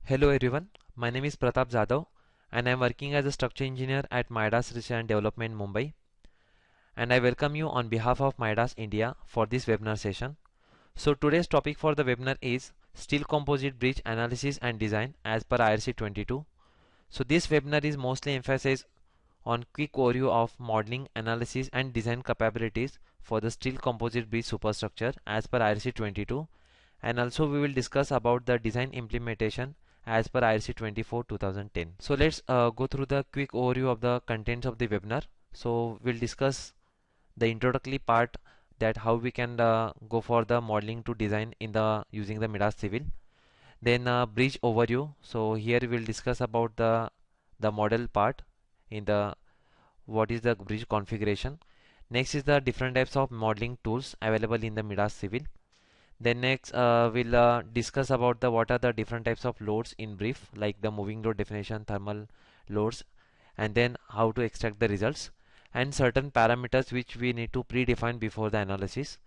Hello everyone, my name is Pratap Jadhav and I am working as a structure engineer at Midas Research and Development Mumbai, and I welcome you on behalf of Midas India for this webinar session. So today's topic for the webinar is Steel Composite Bridge Analysis and Design as per IRC 22. So this webinar is mostly emphasized on quick overview of modeling, analysis and design capabilities for the steel composite bridge superstructure as per IRC 22, and also we will discuss about the design implementation as per IRC 24/2010. So let's go through the quick overview of the contents of the webinar. So we'll discuss the introductory part, that how we can go for the modeling to design in the using the Midas Civil. Then bridge overview. So here we'll discuss about the model part in the what is the bridge configuration. Next is the different types of modeling tools available in the Midas Civil. Then next we'll discuss about the what are the different types of loads in brief, like the moving load definition, thermal loads, and then how to extract the results, and certain parameters which we need to predefine before the analysis.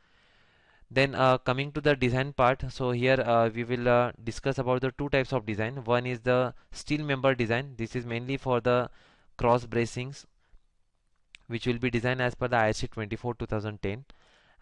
Then coming to the design part, so here we will discuss about the two types of design. One is the steel member design. This is mainly for the cross bracings, which will be designed as per the IRC 24/2010,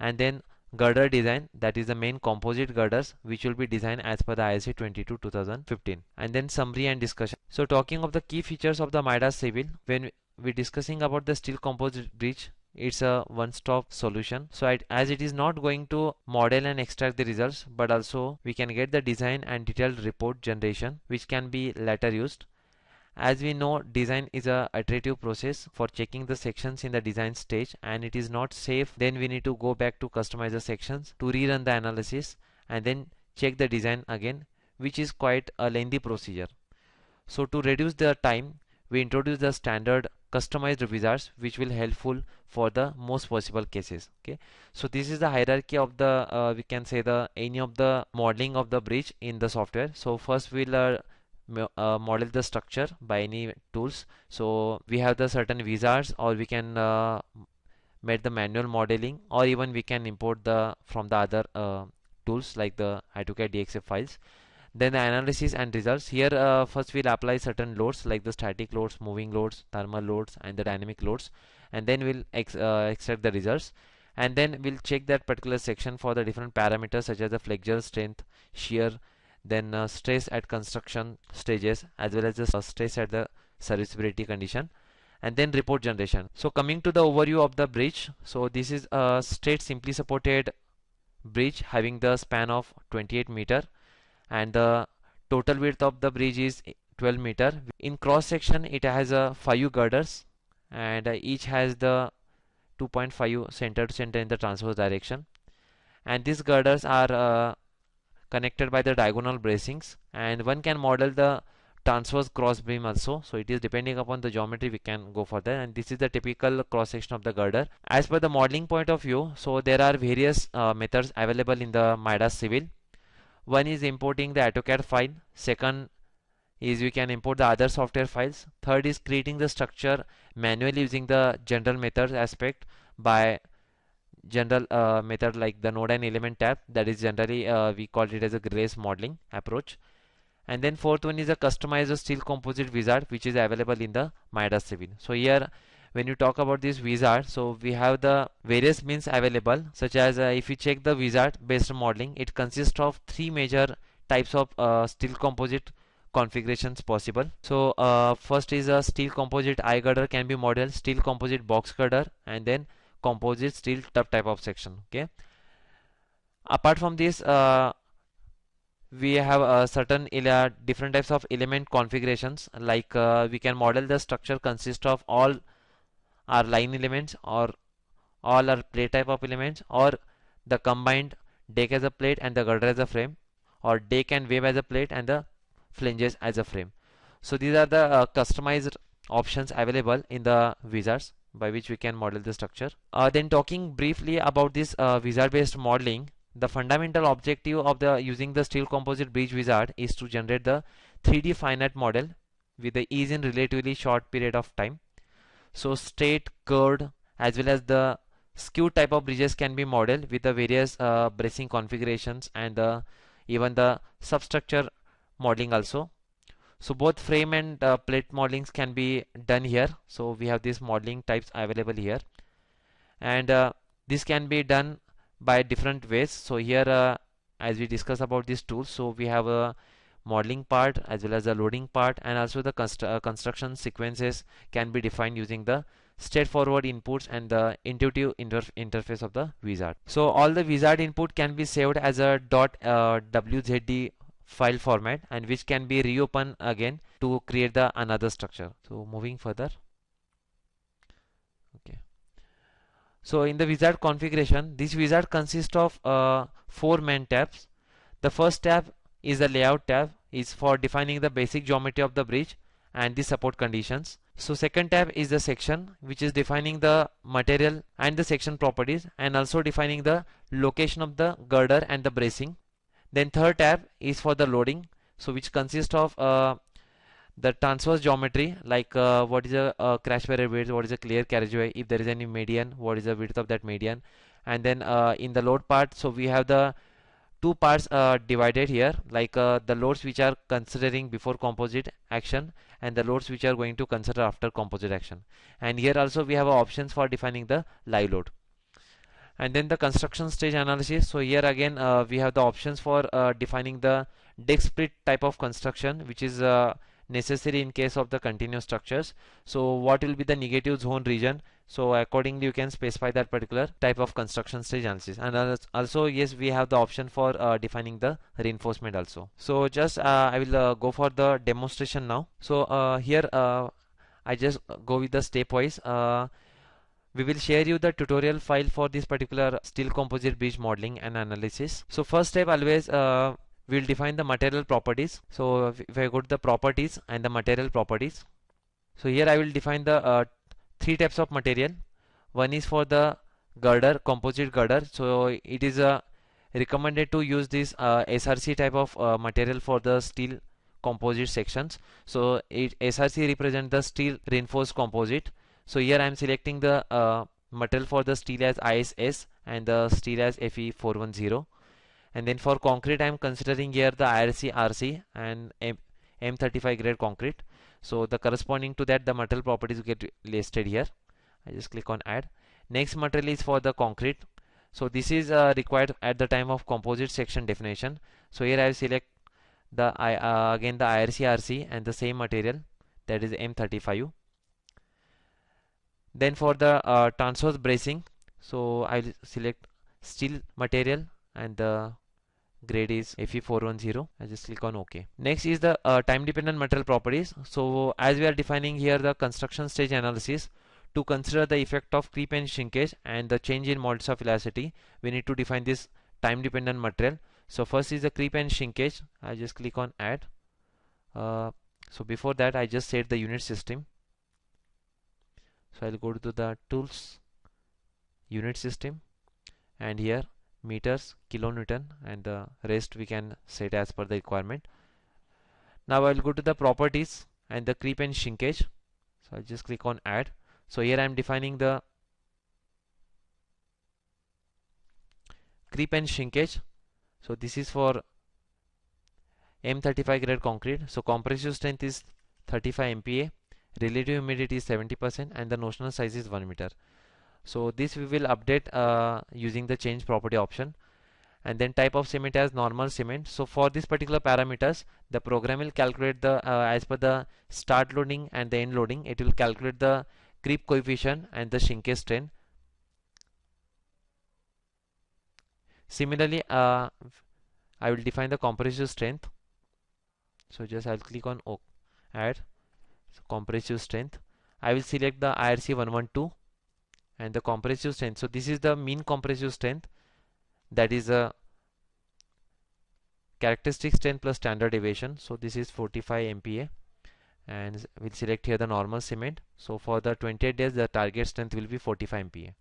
and then girder design, that is the main composite girders, which will be designed as per the IRC 22/2015, and then summary and discussion. So talking of the key features of the Midas Civil, when we're discussing about the steel composite bridge, it's a one-stop solution. So as it is not going to model and extract the results, but also we can get the design and detailed report generation, which can be later used. As we know, design is a iterative process for checking the sections in the design stage, and it is not safe. Then we need to go back to customize the sections to rerun the analysis and then check the design again, which is quite a lengthy procedure. So to reduce the time, we introduce the standard customized wizards, which will helpful for the most possible cases. Okay, so this is the hierarchy of the we can say the any of the modeling of the bridge in the software. So first we'll model the structure by any tools. So we have the certain wizards, or we can make the manual modeling, or even we can import the from the other tools like the AutoCAD DXF files. Then the analysis and results. Here first we'll apply certain loads like the static loads, moving loads, thermal loads and the dynamic loads, and then we'll extract the results, and then we'll check that particular section for the different parameters such as the flexure strength, shear, then stress at construction stages, as well as the stress at the serviceability condition, and then report generation. So coming to the overview of the bridge, so this is a straight simply supported bridge having the span of 28 meter, and the total width of the bridge is 12 meter. In cross section it has 5 girders, and each has the 2.5 center to center in the transverse direction, and these girders are connected by the diagonal bracings, and one can model the transverse cross beam also. So it is depending upon the geometry we can go for that, and this is the typical cross section of the girder. As per the modeling point of view, so there are various methods available in the Midas Civil. One is importing the AutoCAD file, second is we can import the other software files, third is creating the structure manually using the general methods aspect by general method like the node and element tab, that is generally we call it as a grace modeling approach. And then fourth one is a customized steel composite wizard, which is available in the Midas Civil. So here when you talk about this wizard, so we have the various means available, such as if you check the wizard based modeling, it consists of three major types of steel composite configurations possible. So first is a steel composite eye girder can be modeled, steel composite box girder, and then composite steel tub type of section. Okay, apart from this we have certain different types of element configurations, like we can model the structure consist of all our line elements, or all our plate type of elements, or the combined deck as a plate and the girder as a frame, or deck and wave as a plate and the flanges as a frame. So these are the customized options available in the wizards by which we can model the structure. Then talking briefly about this wizard based modeling, the fundamental objective of the using the steel composite bridge wizard is to generate the 3D finite model with the ease in relatively short period of time. So straight, curved as well as the skew type of bridges can be modeled with the various bracing configurations, and even the substructure modeling also. So both frame and plate modelings can be done here. So we have these modeling types available here, and this can be done by different ways. So here as we discuss about these tools, so we have a modeling part as well as a loading part, and also the construction sequences can be defined using the straightforward inputs and the intuitive interface of the wizard. So all the wizard input can be saved as a .wzd file format, and which can be reopened again to create the another structure. So moving further. Okay. So in the wizard configuration, this wizard consists of 4 main tabs. The first tab is the layout tab, is for defining the basic geometry of the bridge and the support conditions. So second tab is the section, which is defining the material and the section properties, and also defining the location of the girder and the bracing. Then third tab is for the loading, so which consists of the transverse geometry, like what is a crash barrier width, what is a clear carriageway, if there is any median, what is the width of that median. And then in the load part, so we have the two parts divided here, like the loads which are considering before composite action and the loads which are going to consider after composite action. And here also we have options for defining the live load. And then the construction stage analysis. So here again we have the options for defining the deck split type of construction, which is necessary in case of the continuous structures. So what will be the negative zone region, so accordingly you can specify that particular type of construction stage analysis. And also yes, we have the option for defining the reinforcement also. So just I will go for the demonstration now. So here I just go with the stepwise. We will share you the tutorial file for this particular steel composite bridge modeling and analysis. So first step, always we'll define the material properties. So if I go to the properties and the material properties, so here I will define the 3 types of material. One is for the girder, composite girder. So it is recommended to use this SRC type of material for the steel composite sections. So SRC represents the steel reinforced composite. So here I am selecting the material for the steel as ISS and the steel as FE410. And then for concrete I am considering here the IRC RC and M35 grade concrete. So the corresponding to that the material properties get listed here. I just click on add. Next material is for the concrete. So this is required at the time of composite section definition. So here I will select the again the IRC RC and the same material, that is M35. Then for the transverse bracing, so I will select steel material and the grade is FE410. I just click on OK. Next is the time dependent material properties. So as we are defining here the construction stage analysis, to consider the effect of creep and shrinkage and the change in modulus of velocity, we need to define this time dependent material. So first is the creep and shrinkage. I just click on add. So before that I just set the unit system. So I'll go to the tools, unit system, and here meters, kilonewton, and the rest we can set as per the requirement. Now I'll go to the properties and the creep and shrinkage. So I'll just click on add. So here I'm defining the creep and shrinkage. So this is for M35 grade concrete. So compressive strength is 35 MPa, relative humidity is 70%, and the notional size is 1 meter. So this we will update using the change property option. And then type of cement as normal cement. So for this particular parameters, the program will calculate the as per the start loading and the end loading, it will calculate the creep coefficient and the shrinkage strength. Similarly I will define the compressive strength. So just I'll click on add. So compressive strength, I will select the IRC 112 and the compressive strength. So this is the mean compressive strength, that is a characteristic strength plus standard deviation. So this is 45 MPa, and we'll select here the normal cement. So for the 28 days the target strength will be 45 MPa.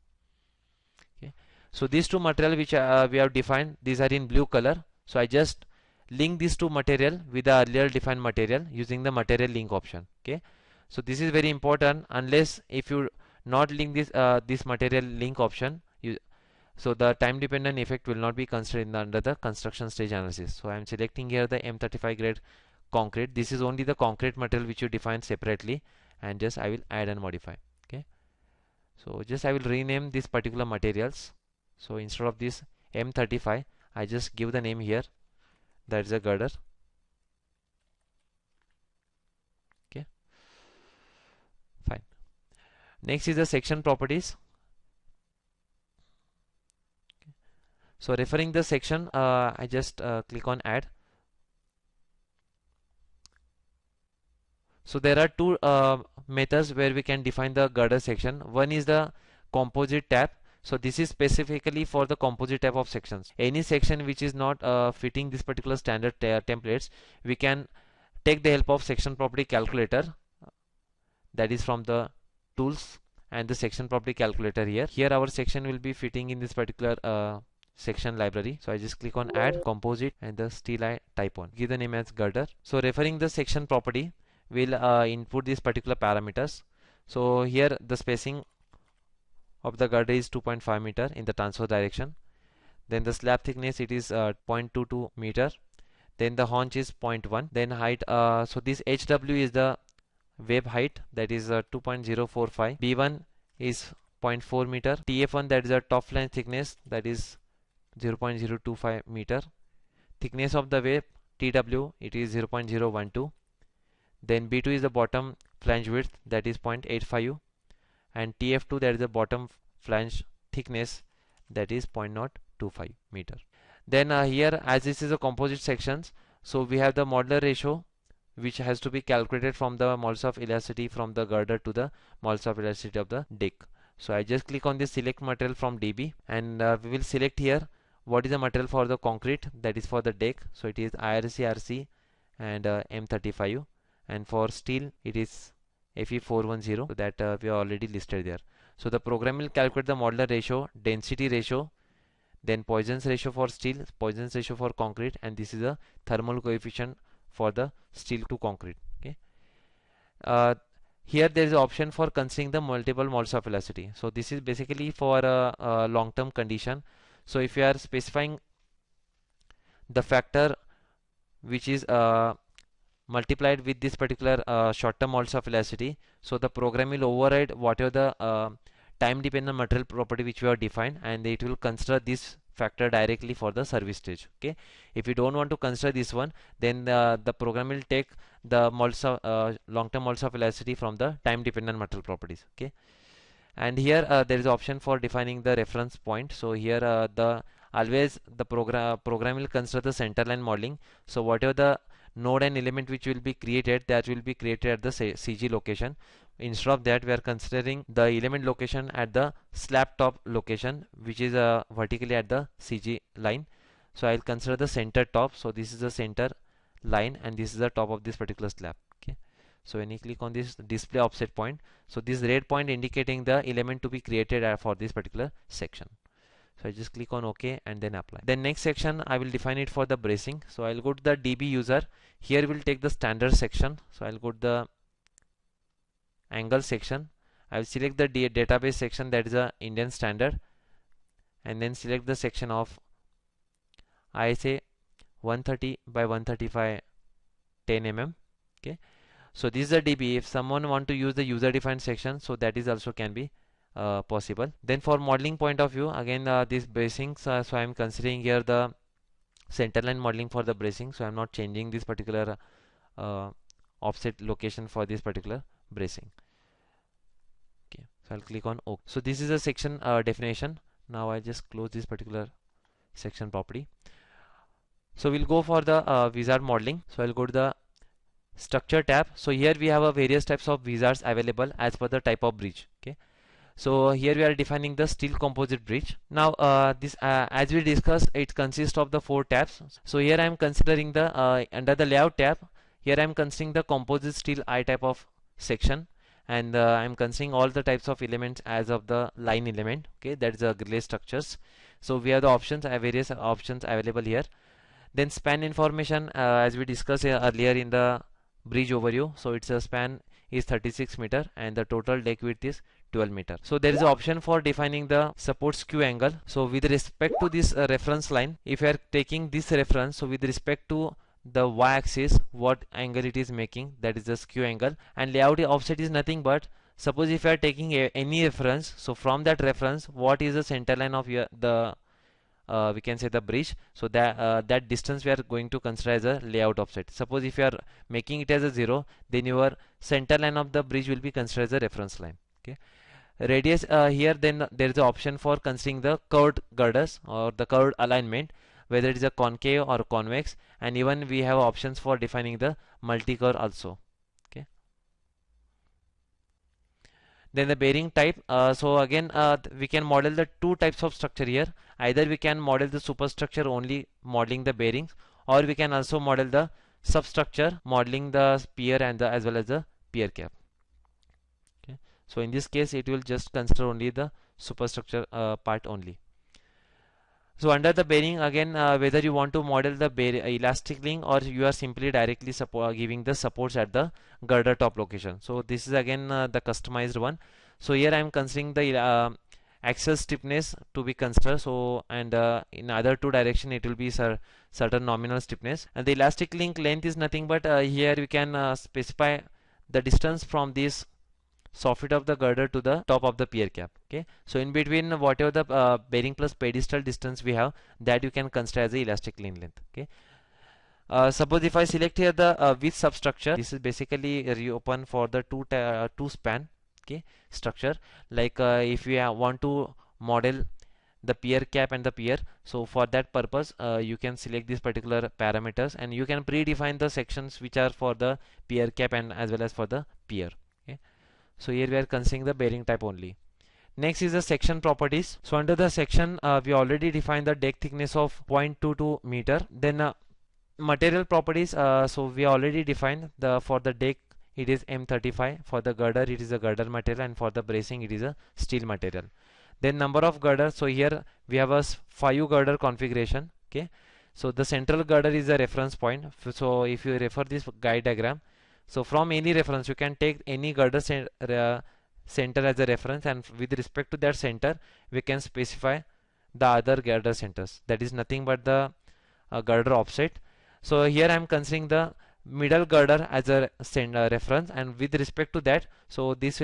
Okay. So these two material which we have defined, these are in blue color. So I just link these two material with the earlier defined material using the material link option. Okay. So this is very important. Unless if you not link this material link option, so the time dependent effect will not be considered under the construction stage analysis. So I am selecting here the M35 grade concrete. This is only the concrete material which you define separately, and just I will add and modify. Okay, so just I will rename these particular materials. So instead of this M35, I just give the name here, that is a girder. Okay, fine. Next is the section properties. So referring the section, I just click on add. So there are two methods where we can define the girder section. One is the composite tab. So this is specifically for the composite type of sections. Any section which is not fitting this particular standard templates, we can take the help of section property calculator, that is from the tools and the section property calculator here. Here our section will be fitting in this particular section library. So I just click on add composite and the steel I type on. Give the name as girder. So referring the section property, we'll input these particular parameters. So here the spacing of the girder is 2.5 meter in the transverse direction. Then the slab thickness, it is 0.22 meter. Then the haunch is 0.1. Then height, so this HW is the web height, that is 2.045. B1 is 0.4 meter. TF1, that is a top flange thickness, that is 0.025 meter. Thickness of the web TW, it is 0.012. Then B2 is the bottom flange width, that is 0.85, and TF2, that is the bottom flange thickness, that is 0.025 meter. Then here, as this is a composite sections, so we have the modular ratio which has to be calculated from the moles of elasticity from the girder to the moles of elasticity of the deck. So I just click on this select material from DB, and we will select here what is the material for the concrete, that is for the deck. So it is IRC, RC and M35, and for steel it is FE410, so that we are already listed there. So the program will calculate the modular ratio, density ratio, then Poisson's ratio for steel, Poisson's ratio for concrete, and this is a thermal coefficient for the steel to concrete. Okay. Here there is an option for considering the multiple moles of elasticity. So this is basically for a long-term condition. So if you are specifying the factor which is multiplied with this particular short-term moles of elasticity, so the program will override whatever the time dependent material property which we have defined, and it will consider this factor directly for the service stage. Okay, if you don't want to consider this one, then the program will take the moles of long-term moles of elasticity from the time dependent material properties. Okay, and here there is option for defining the reference point. So here always the program will consider the center line modeling. So whatever the node and element which will be created, that will be created at the CG location. Instead of that, we are considering the element location at the slab top location, which is vertically at the CG line. So I'll consider the center top. So this is the center line, and this is the top of this particular slab. Okay, so when you click on this display offset point, so this red point indicating the element to be created for this particular section. So I just click on OK and then apply. Then next section I will define it for the bracing. So I'll go to the DB user. Here we'll take the standard section. So I'll go to the angle section. I will select the database section, that is a Indian standard, and then select the section of ISA 130 by 135 10 mm. Okay, so this is a DB. If someone want to use the user defined section, so that is also can be possible. Then for modeling point of view, again this bracing, so I am considering here the centerline modeling for the bracing. So I am not changing this particular offset location for this particular bracing. Okay, so I'll click on OK. So this is a section definition. Now I just close this particular section property. So we'll go for the wizard modeling. So I'll go to the structure tab. So here we have a various types of wizards available as per the type of bridge. Okay, so here we are defining the steel composite bridge. Now this as we discussed, it consists of the 4 tabs. So here I am considering the under the layout tab, here I am considering the composite steel I type of section, and I am considering all the types of elements as of the line element. Okay, that is the relay structures. So we have the options, various options available here. Then span information, as we discussed earlier in the bridge overview. So its a span is 36 meter and the total deck width is 12 meter. So there is an option for defining the support skew angle. So with respect to this reference line, if you are taking this reference, so with respect to the y-axis, what angle it is making, that is the skew angle. And layout offset is nothing but, suppose if you are taking any reference, so from that reference what is the center line of your we can say the bridge, so that distance we are going to consider as a layout offset. Suppose if you are making it as a 0, then your center line of the bridge will be considered as a reference line. Okay. Radius, here then there is an option for considering the curved girders or the curved alignment, whether it is a concave or convex, and even we have options for defining the multi-curve also. Okay. Then the bearing type, so again we can model the two types of structure here. Either we can model the superstructure only modeling the bearings, or we can also model the substructure modeling the pier and as well as the pier cap. Okay. So in this case it will just consider only the superstructure part only. So under the bearing, again whether you want to model the elastic link, or you are simply directly giving the supports at the girder top location. So this is again the customized one. So here I am considering the axial stiffness to be considered. So and in other two direction it will be certain nominal stiffness, and the elastic link length is nothing but here we can specify the distance from this soffit of the girder to the top of the pier cap. Okay, so in between whatever the bearing plus pedestal distance we have, that you can consider as the elastic link length. Okay. Suppose if I select here the width substructure, this is basically reopen for the two span, okay, structure. Like if we want to model the pier cap and the pier, so for that purpose you can select these particular parameters, and you can predefine the sections which are for the pier cap and as well as for the pier. Okay. So here we are considering the bearing type only. Next is the section properties. So under the section we already defined the deck thickness of 0.22 meter. Then material properties, so we already defined the for the deck it is M35, for the girder it is a girder material, and for the bracing it is a steel material. Then number of girders, so here we have a 5 girder configuration. Okay, so the central girder is a reference point. So if you refer this guide diagram, so from any reference you can take any girder center as a reference, and with respect to that center we can specify the other girder centers, that is nothing but the girder offset. So here I am considering the middle girder as a reference, and with respect to that, so this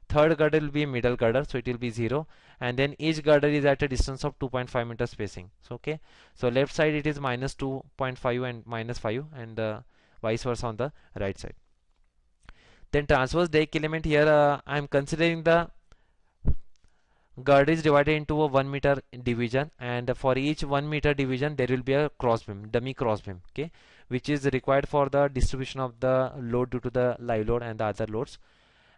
third girder will be middle girder, so it will be 0, and then each girder is at a distance of 2.5 meter spacing. So okay, so left side it is minus 2.5 and minus 5, and vice versa on the right side. Then transverse deck element, here I am considering the girder is divided into a 1 meter division, and for each 1 meter division there will be a cross beam, dummy cross beam, okay, which is required for the distribution of the load due to the live load and the other loads.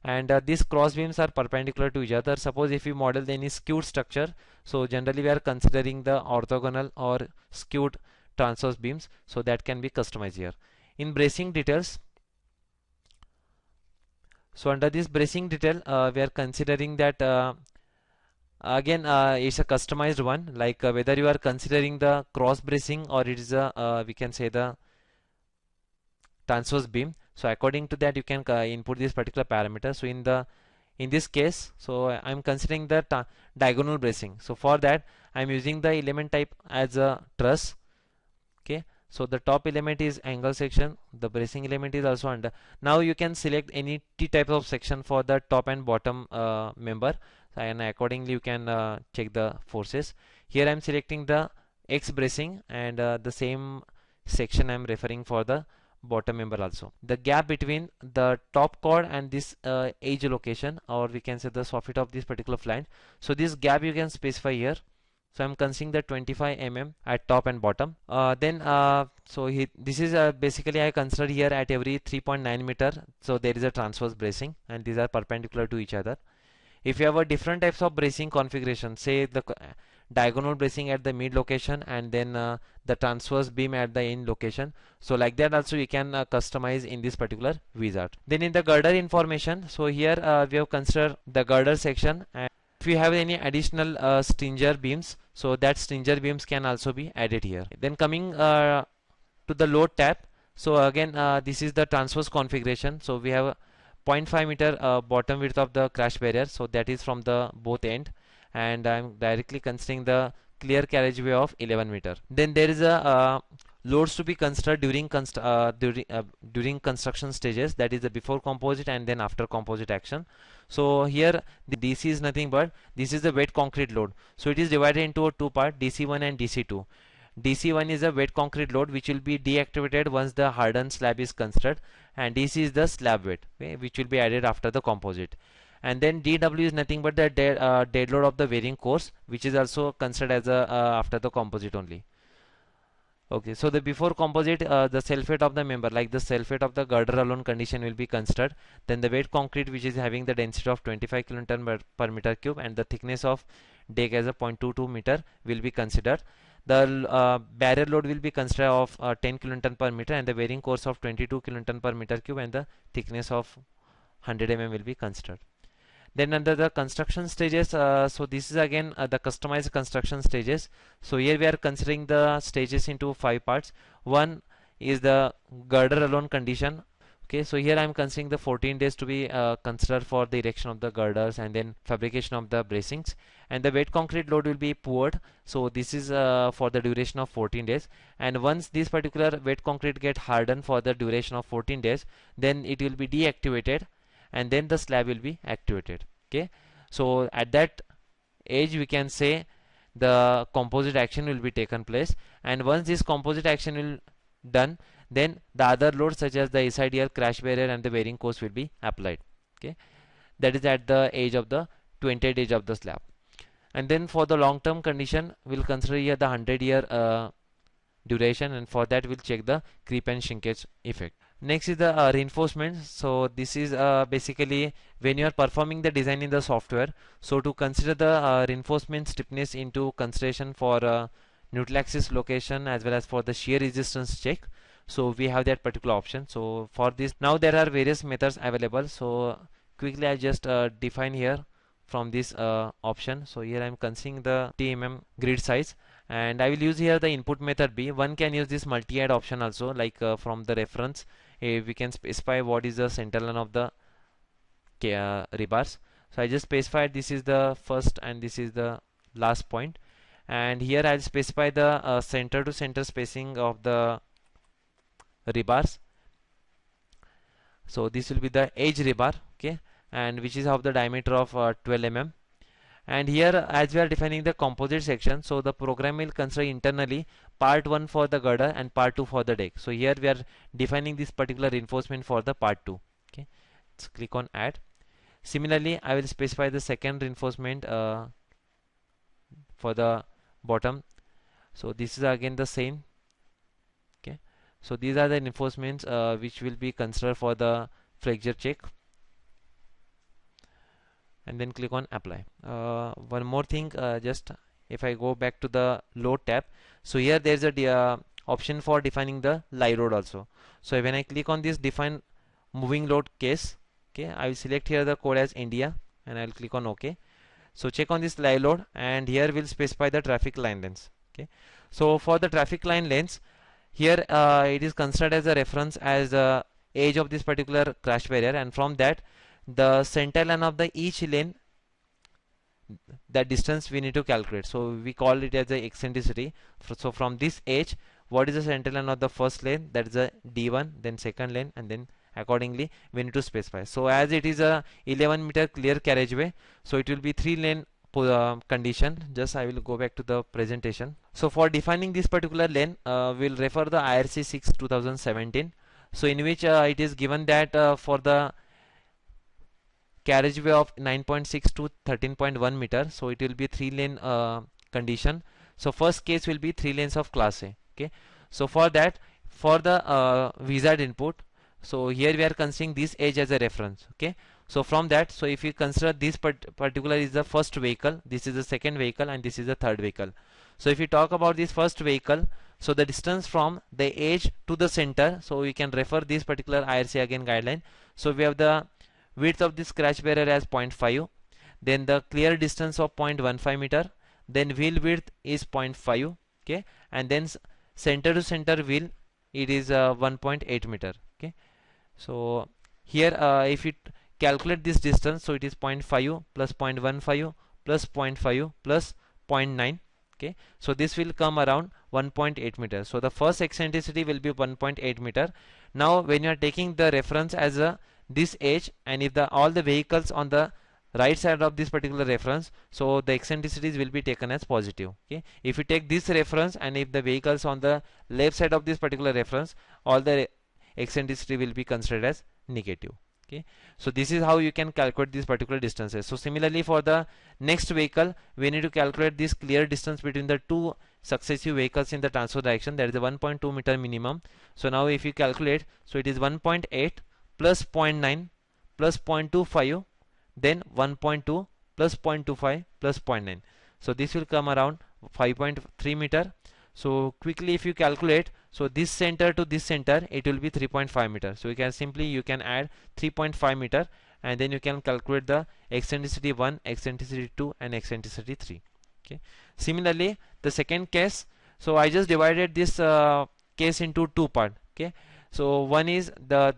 And these cross beams are perpendicular to each other. Suppose if we model any skewed structure, so generally we are considering the orthogonal or skewed transverse beams, so that can be customized here. In bracing details, so under this bracing detail we are considering that again it's a customized one, like whether you are considering the cross bracing or it is a we can say the transverse beam. So according to that you can input this particular parameter. So in this case, so I am considering the diagonal bracing. So for that I am using the element type as a truss. Okay, so the top element is angle section, the bracing element is also under. Now you can select any T type of section for the top and bottom member, and accordingly you can check the forces. Here I am selecting the X bracing, and the same section I am referring for the bottom member also. The gap between the top chord and this edge location, or we can say the soffit of this particular flange, so this gap you can specify here. So I'm considering the 25 mm at top and bottom. This is basically I consider here at every 3.9 meter, so there is a transverse bracing, and these are perpendicular to each other. If you have a different types of bracing configuration, say the diagonal bracing at the mid location, and then the transverse beam at the end location, so like that also you can customize in this particular wizard. Then in the girder information, so here we have considered the girder section, and if you have any additional stringer beams, so that stringer beams can also be added here. Then coming to the load tab, so again this is the transverse configuration. So we have 0.5 meter bottom width of the crash barrier, so that is from the both end, and I'm directly considering the clear carriageway of 11 meter. Then there is a loads to be considered during construction stages, that is the before composite and then after composite action. So here the DC is nothing but this is the wet concrete load. So it is divided into two parts, DC1 and DC2. DC1 is a wet concrete load which will be deactivated once the hardened slab is considered, and DC is the slab weight, okay, which will be added after the composite. And then DW is nothing but the dead load of the varying course, which is also considered as a after the composite only. Okay, so the before composite, the self-weight of the member, like the self-weight of the girder alone condition will be considered. Then the wet concrete, which is having the density of 25 kilonewton per meter cube, and the thickness of deck as a 0.22 meter will be considered. The barrier load will be considered of 10 kilonewton per meter, and the varying course of 22 kilonewton per meter cube, and the thickness of 100 mm will be considered. Then under the construction stages, so this is again the customized construction stages. So here we are considering the stages into 5 parts. One is the girder alone condition. Okay, so here I am considering the 14 days to be considered for the erection of the girders and then fabrication of the bracings. And the wet concrete load will be poured. So this is for the duration of 14 days. And once this particular wet concrete get hardened for the duration of 14 days, then it will be deactivated, and then the slab will be activated. Okay, so at that age we can say the composite action will be taken place, and once this composite action will done, then the other loads such as the SIDR, crash barrier and the bearing course will be applied. Okay, that is at the age of the 20th age of the slab. And then for the long term condition, we'll consider here the 100-year duration, and for that we'll check the creep and shrinkage effect. Next is the reinforcement. So this is basically when you are performing the design in the software, so to consider the reinforcement stiffness into consideration for neutral axis location as well as for the shear resistance check, so we have that particular option. So for this, now there are various methods available, so quickly I just define here from this option. So here I am considering the TMM grid size, and I will use here the input method B. One can use this multi-add option also, like from the reference we can specify what is the center line of the rebars. So I just specified this is the first and this is the last point, and here I'll specify the center to center spacing of the rebars. So this will be the edge rebar, okay, and which is of the diameter of 12 mm. And here as we are defining the composite section, so the program will consider internally part 1 for the girder and part 2 for the deck. So here we are defining this particular reinforcement for the part 2. Okay, let's click on add. Similarly, I will specify the second reinforcement for the bottom. So this is again the same. Okay, so these are the reinforcements which will be considered for the flexure check, and then click on apply. One more thing, just if I go back to the load tab, so here there is a option for defining the live load also. So when I click on this define moving load case, okay, I will select here the code as India and I will click on OK. So check on this live load, and here we'll specify the traffic line lengths. Okay, so for the traffic line lengths, here it is considered as a reference as the age of this particular crash barrier, and from that the center line of the each lane, that distance we need to calculate. So we call it as the eccentricity. So from this edge, what is the center line of the first lane? That is a D1, then second lane, and then accordingly we need to specify. So as it is a 11 meter clear carriageway, so it will be 3 lane condition. Just I will go back to the presentation. So for defining this particular lane, we'll refer the IRC 6 2017. So in which it is given that for the carriageway of 9.6 to 13.1 meter, so it will be 3 lane condition. So first case will be 3 lanes of class A. Okay, so for that, for the wizard input, so here we are considering this edge as a reference. Okay, so from that, so if you consider this particular is the first vehicle, this is the second vehicle, and this is the third vehicle. So if you talk about this first vehicle, so the distance from the edge to the center, so we can refer this particular IRC again guideline. So we have the width of this crash barrier as 0.5, then the clear distance of 0.15 meter, then wheel width is 0.5, okay, and then center to center wheel it is 1.8 meter. Okay, so here if you calculate this distance, so it is 0.5 plus 0.15 plus 0.5 plus 0.9. Okay, so this will come around 1.8 meter. So the first eccentricity will be 1.8 meter. Now when you are taking the reference as a this edge, and if the all the vehicles on the right side of this particular reference, so the eccentricities will be taken as positive. Okay, if you take this reference and if the vehicles on the left side of this particular reference, all the eccentricity will be considered as negative. Okay, so this is how you can calculate these particular distances. So similarly for the next vehicle, we need to calculate this clear distance between the two successive vehicles in the transfer direction. That is a 1.2 meter minimum. So now if you calculate, so it is 1.8 plus 0.9 plus 0.25, then 1.2 plus 0.25 plus 0.9. So this will come around 5.3 meter. So quickly if you calculate, so this center to this center, it will be 3.5 meter. So you can add 3.5 meter, and then you can calculate the eccentricity 1, eccentricity 2, and eccentricity 3. Okay. Similarly, the second case, so I just divided this case into two parts. Okay. So one is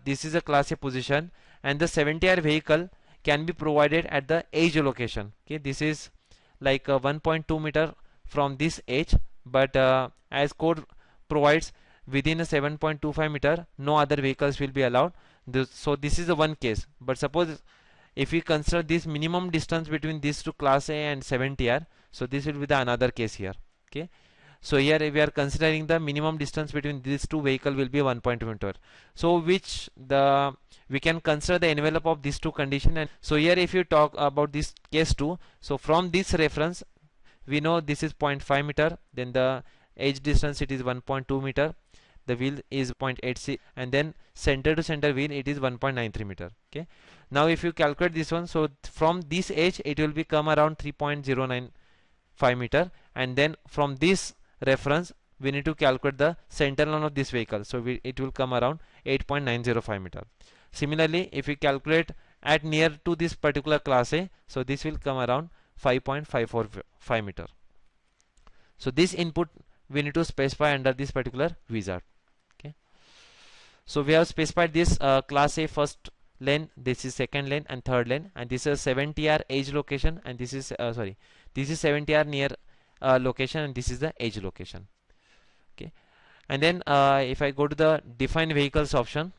this is a class A position, and the 70R vehicle can be provided at the edge location. Okay. This is like 1.2 meter from this edge, but as code provides, within a 7.25 meter no other vehicles will be allowed. So this is the one case. But suppose if we consider this minimum distance between these two class A and 70R, so this will be the another case here. Okay, so here we are considering the minimum distance between these two vehicle will be 1.2 meter. So we can consider the envelope of these two condition. And so here if you talk about this case 2, so from this reference we know this is 0.5 meter, then the edge distance it is 1.2 meter, the wheel is 0.86, and then center to center wheel it is 1.93 meter. Okay, now if you calculate this one, so from this edge it will become around 3.095 meter, and then from this reference we need to calculate the center line of this vehicle, so it will come around 8.905 meter. Similarly, if we calculate at near to this particular class A, so this will come around 5.545 meter. So this input we need to specify under this particular wizard. Okay, so we have specified this class A first lane, this is second lane and third lane, and this is 70R edge location, and this is this is 70R near location, and this is the edge location. Okay, and then if I go to the define vehicles option,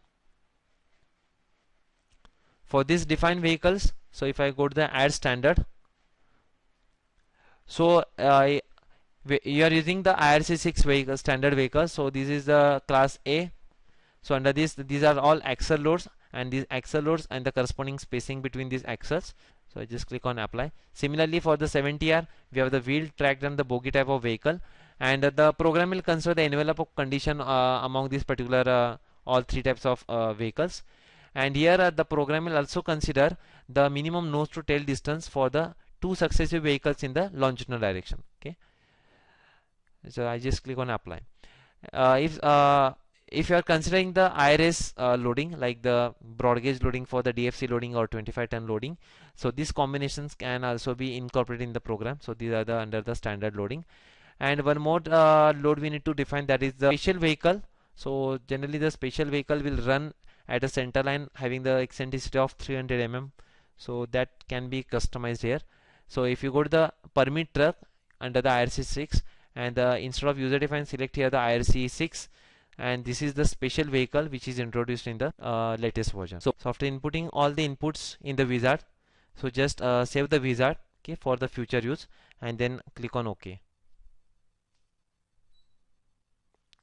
for this define vehicles, so if I go to the add standard, so you are using the IRC6 vehicle, standard vehicle. So this is the class A. So under this, these are all axle loads, and these axle loads and the corresponding spacing between these axles. So I just click on apply. Similarly for the 70R, we have the wheel, track, and the bogie type of vehicle, and the program will consider the envelope of condition among these particular all three types of vehicles. And here the program will also consider the minimum nose to tail distance for the two successive vehicles in the longitudinal direction. Okay, so I just click on apply. If you are considering the IRS loading, like the broad gauge loading for the DFC loading or 25-ton loading, so these combinations can also be incorporated in the program. So these are under the standard loading. And one more load we need to define, that is the special vehicle. So generally the special vehicle will run at a center line having the eccentricity of 300 mm. So that can be customized here. So if you go to the permit truck under the IRC6, and instead of user defined, select here the IRC6, and this is the special vehicle which is introduced in the latest version. So after inputting all the inputs in the wizard, so just save the wizard, okay, for the future use, and then click on OK.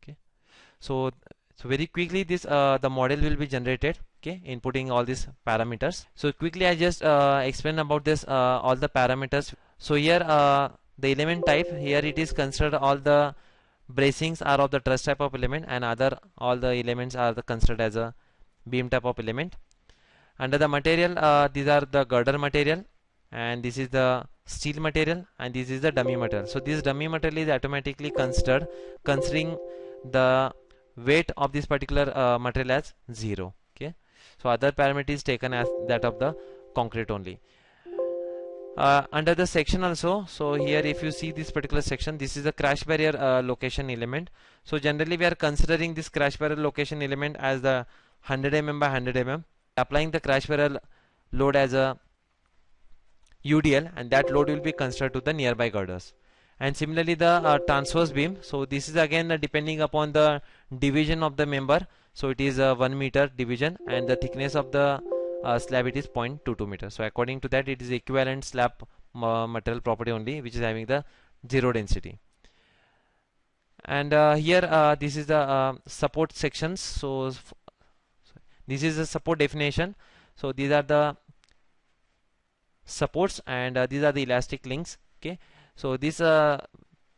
Okay, so very quickly this the model will be generated, okay, inputting all these parameters. So quickly I just explain about this all the parameters. So here the element type, here it is considered all the bracings are of the truss type of element, and all the elements are considered as a beam type of element. Under the material, these are the girder material, and this is the steel material, and this is the dummy material. So this dummy material is automatically considered considering the weight of this particular material as 0. Okay, so other parameter is taken as that of the concrete only. Under the section also, so here if you see this particular section, this is the crash barrier location element. So generally we are considering this crash barrier location element as the 100 mm by 100 mm, applying the crash barrier load as a UDL, and that load will be considered to the nearby girders. And similarly the transverse beam, so this is again depending upon the division of the member. So it is a 1 meter division, and the thickness of the slab it is 0.22 meters. So according to that, it is equivalent slab material property only, which is having the zero density. And here this is the support sections. So this is the support definition. So these are the supports, and these are the elastic links. Okay, so these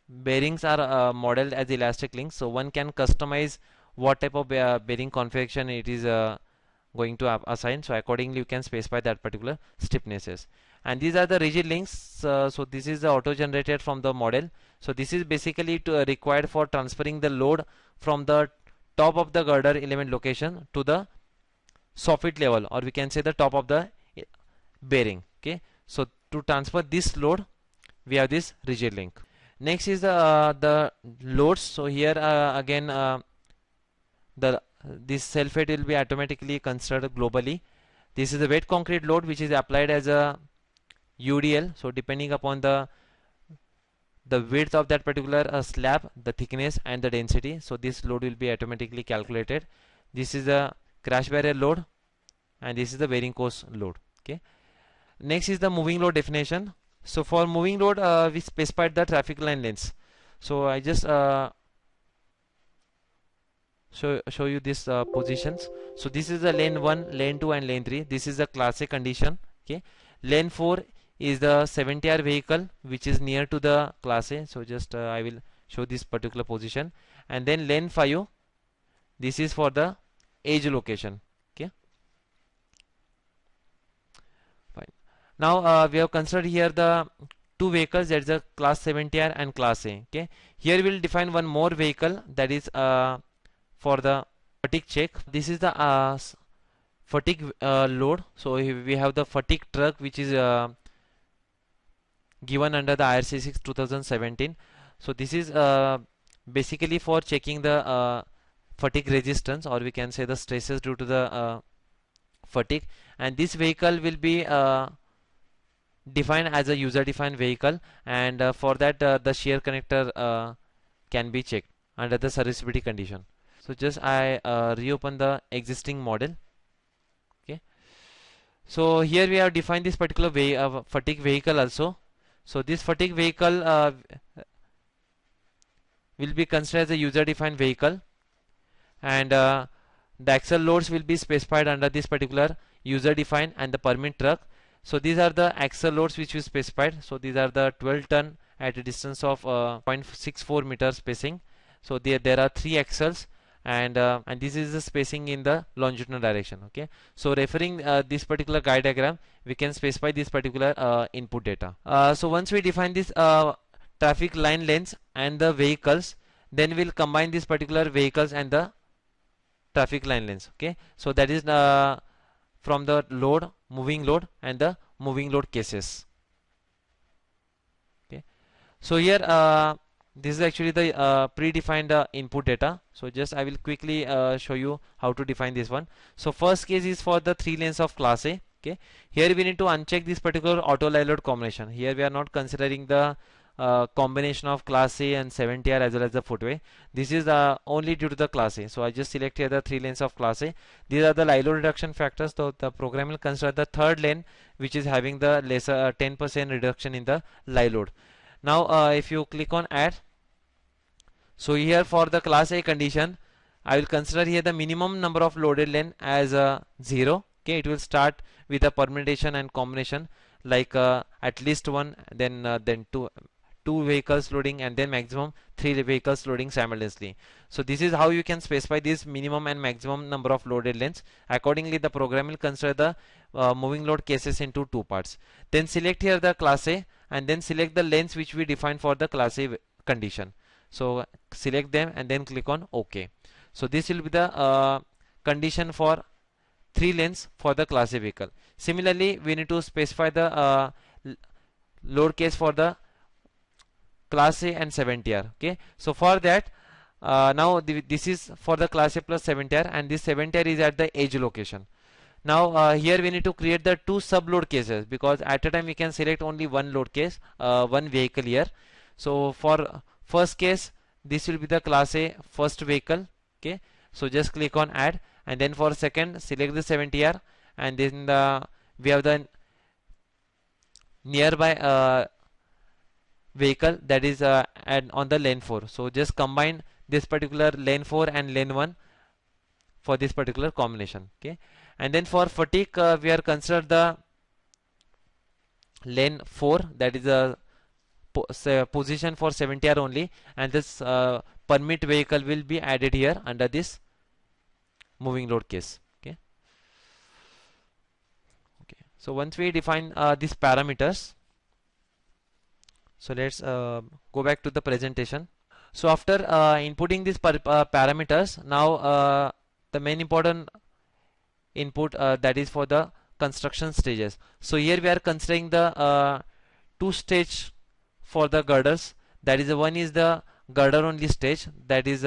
bearings are modeled as elastic links, so one can customize what type of bearing configuration it is going to assign. So accordingly you can specify that particular stiffnesses. And these are the rigid links. So this is the auto generated from the model. So this is basically required for transferring the load from the top of the girder element location to the soffit level, or we can say the top of the bearing. Okay, so to transfer this load we have this rigid link. Next is the loads. So here again this self weight will be automatically considered globally. This is the wet concrete load which is applied as a UDL. So depending upon the width of that particular slab, the thickness and the density, so this load will be automatically calculated. This is the crash barrier load, and this is the bearing course load. Okay, next is the moving load definition. So for moving load we specified the traffic line lengths. So I just show you these positions. So this is the lane 1, lane 2 and lane 3. This is the class A condition. Okay, lane 4 is the 70R vehicle which is near to the class A. So just I will show this particular position. And then lane 5, this is for the edge location. Okay, fine. Now we have considered here the two vehicles, that is the class 70R and class A. Okay, here we will define one more vehicle, that is for the fatigue check. This is the fatigue load. So we have the fatigue truck which is given under the IRC 6 2017. So this is basically for checking the fatigue resistance, or we can say the stresses due to the fatigue. And this vehicle will be defined as a user defined vehicle, and for that the shear connector can be checked under the serviceability condition. So just I reopen the existing model. Okay, so here we have defined this particular fatigue vehicle also. So this fatigue vehicle will be considered as a user defined vehicle, and the axle loads will be specified under this particular user defined and the permit truck. So these are the axle loads which we specified. So these are the 12 ton at a distance of 0.64 meter spacing. So there are 3 axles, and this is the spacing in the longitudinal direction. Okay, so referring this particular guide diagram, we can specify this particular input data. So once we define this traffic line lengths and the vehicles, then we'll combine these particular vehicles and the traffic line lengths. Okay, so that is from the load, moving load and the moving load cases. Okay, so here this is actually the predefined input data. So just I will quickly show you how to define this one. So first case is for the 3 lanes of class A. Okay, here we need to uncheck this particular auto live load combination. Here we are not considering the combination of class A and 70R as well as the footway. This is only due to the class A. So I just select here the 3 lanes of class A. These are the live load reduction factors. So the program will consider the third lane which is having the lesser 10% reduction in the live load. Now if you click on add, so here for the class A condition, I will consider here the minimum number of loaded lane as 0. Okay, it will start with a permutation and combination like at least one, then two vehicles loading, and then maximum 3 vehicles loading simultaneously. So this is how you can specify this minimum and maximum number of loaded lanes. Accordingly, the program will consider the moving load cases into 2 parts. Then select here the class A, and then select the lanes which we define for the class A condition. So select them and then click on OK. So this will be the condition for 3 lanes for the class A vehicle. Similarly, we need to specify the load case for the class A and 70R. Okay, so for that now this is for the class A plus 70R, and this 70R is at the edge location. Now here we need to create the 2 sub load cases, because at a time we can select only one load case, one vehicle here. So for first case, this will be the class A first vehicle. Okay, so just click on add, and then for second select the 70R, and then we have the nearby vehicle that is on the lane 4. So just combine this particular lane 4 and lane 1 for this particular combination. Okay, and then for fatigue we are consider the lane 4, that is a position for 70R only, and this permit vehicle will be added here under this moving load case. Okay, so once we define these parameters, so let's go back to the presentation. So after inputting these parameters, now the main important input that is for the construction stages. So here we are considering the two stage for the girders. That is, one is the girder only stage, that is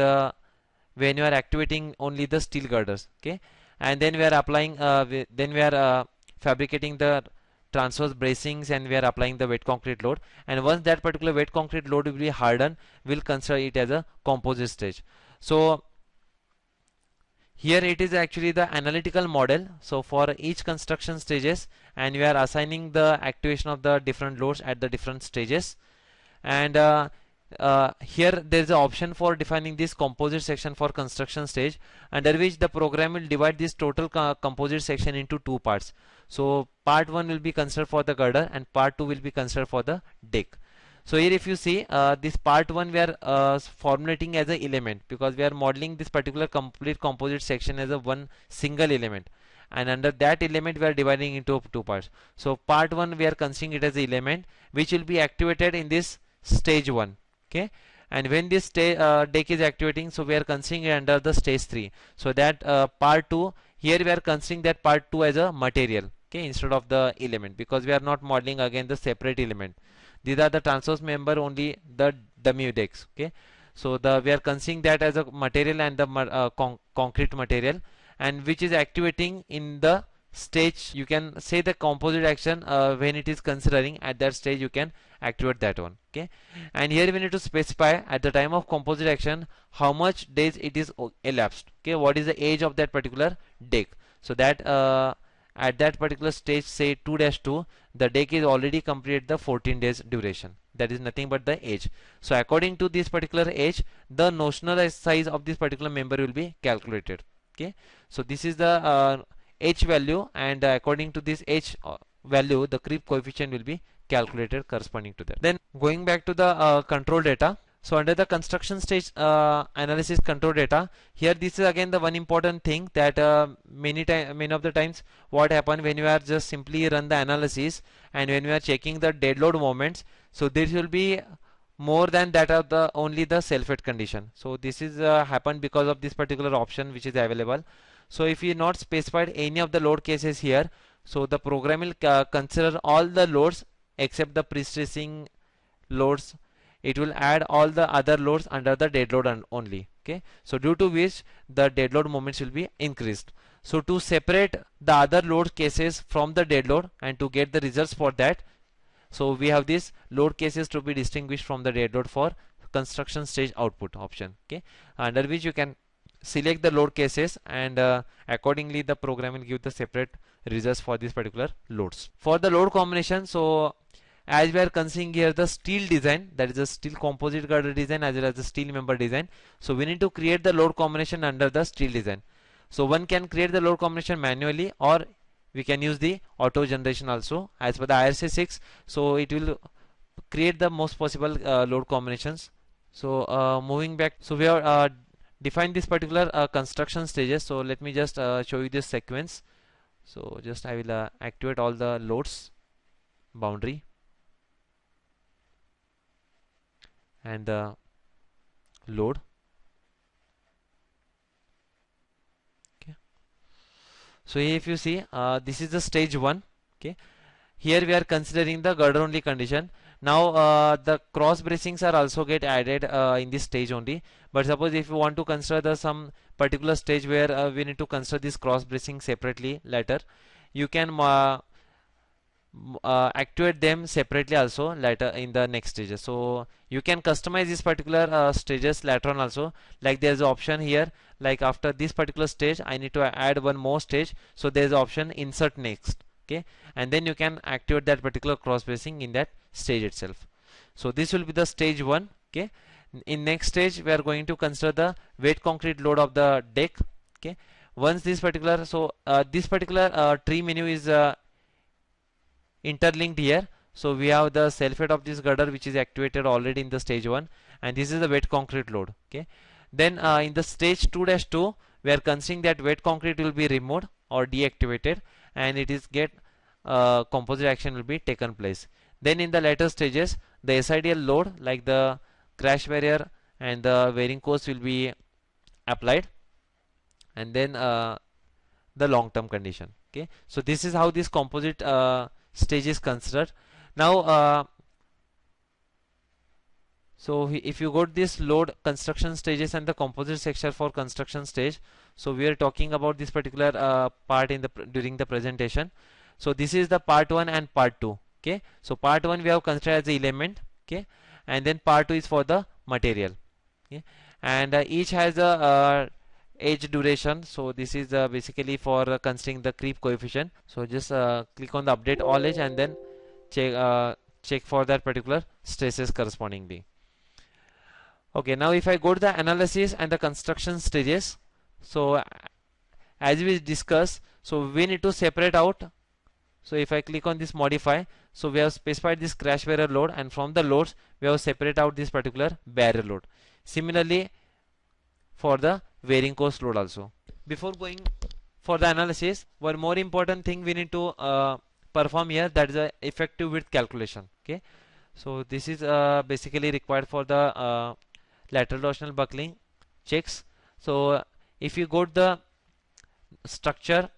when you are activating only the steel girders. Okay, and then we are applying then we are fabricating the transverse bracings, and we are applying the wet concrete load, and once that particular wet concrete load will be hardened, we'll consider it as a composite stage. So here it is actually the analytical model. So for each construction stages, and we are assigning the activation of the different loads at the different stages, and here there is an option for defining this composite section for construction stage, under which the program will divide this total composite section into two parts. So part 1 will be considered for the girder, and part 2 will be considered for the deck. So here if you see this part 1 we are formulating as an element, because we are modeling this particular complete composite section as a one single element, and under that element we are dividing into two parts. So part 1 we are considering it as an element which will be activated in this stage 1. Okay, and when this deck is activating, so we are considering it under the stage 3. So that part 2, here we are considering that part 2 as a material, okay, instead of the element, because we are not modeling again the separate element. These are the transverse member only, the dummy decks. Okay, so we are considering that as a material, and the concrete material, and which is activating in the stage. You can say the composite action when it is considering at that stage, you can activate that one. Okay, and here we need to specify at the time of composite action how much days it is elapsed. Okay, what is the age of that particular deck, so that at that particular stage, say 2-2, the deck is already completed the 14 days duration. That is nothing but the age. So according to this particular age, the notional size of this particular member will be calculated. Okay, so this is the h value, and according to this h value, the creep coefficient will be calculated corresponding to that. Then going back to the control data. So under the construction stage analysis control data, here this is again the one important thing, that many of the times what happen when you are just simply run the analysis, and when you are checking the dead load moments, so this will be more than that of the only the self-weight condition. So this is happened because of this particular option which is available. So if you not specified any of the load cases here, so the program will consider all the loads except the pre-stressing loads. It will add all the other loads under the dead load only. Okay, so due to which the dead load moments will be increased. So to separate the other load cases from the dead load, and to get the results for that, so we have these load cases to be distinguished from the dead load for construction stage output option. Okay, under which you can select the load cases, and accordingly the program will give the separate results for these particular loads. For the load combination, so as we are considering here the steel design, that is a steel composite girder design as well as the steel member design, so we need to create the load combination under the steel design. So one can create the load combination manually, or we can use the auto generation also as per the IRC 6. So it will create the most possible load combinations. So moving back, so we are defined this particular construction stages. So let me just show you this sequence. So just I will activate all the loads boundary and the load. Okay, so if you see this is the stage 1. Okay, here we are considering the girder only condition. Now the cross bracings are also get added in this stage only, but suppose if you want to consider the some particular stage where we need to consider this cross bracing separately later, you can actuate them separately also later in the next stages. So you can customize these particular stages later on also. Like there's an option here, like after this particular stage I need to add one more stage, so there's option insert next. Okay, and then you can activate that particular cross bracing in that stage itself. So this will be the stage 1. Okay, in next stage we are going to consider the wet concrete load of the deck. Okay, once this particular, so this particular tree menu is interlinked here. So we have the self weight of this girder which is activated already in the stage 1, and this is the wet concrete load. Okay, then in the stage 2-2 we are considering that wet concrete will be removed or deactivated, and it is get composite action will be taken place. Then in the later stages the SIDL load like the crash barrier and the wearing course will be applied, and then the long term condition. Okay, so this is how this composite stage is considered. Now so if you got this load construction stages and the composite section for construction stage, so we are talking about this particular part in the during the presentation. So this is the part 1 and part 2. Okay, so part 1 we have considered as the element. Okay, and then part 2 is for the material. Okay, and each has a edge duration. So this is basically for considering the creep coefficient. So just click on the update all edge and then check for that particular stresses correspondingly. Okay, now if I go to the analysis and the construction stages, so as we discussed, so we need to separate out. So if I click on this modify, so we have specified this crash barrier load, and from the loads we have separate out this particular barrier load. Similarly for the wearing course load also. Before going for the analysis, one more important thing we need to perform here, that is the effective width calculation. Okay, so this is basically required for the lateral torsional buckling checks. So if you go to the structure,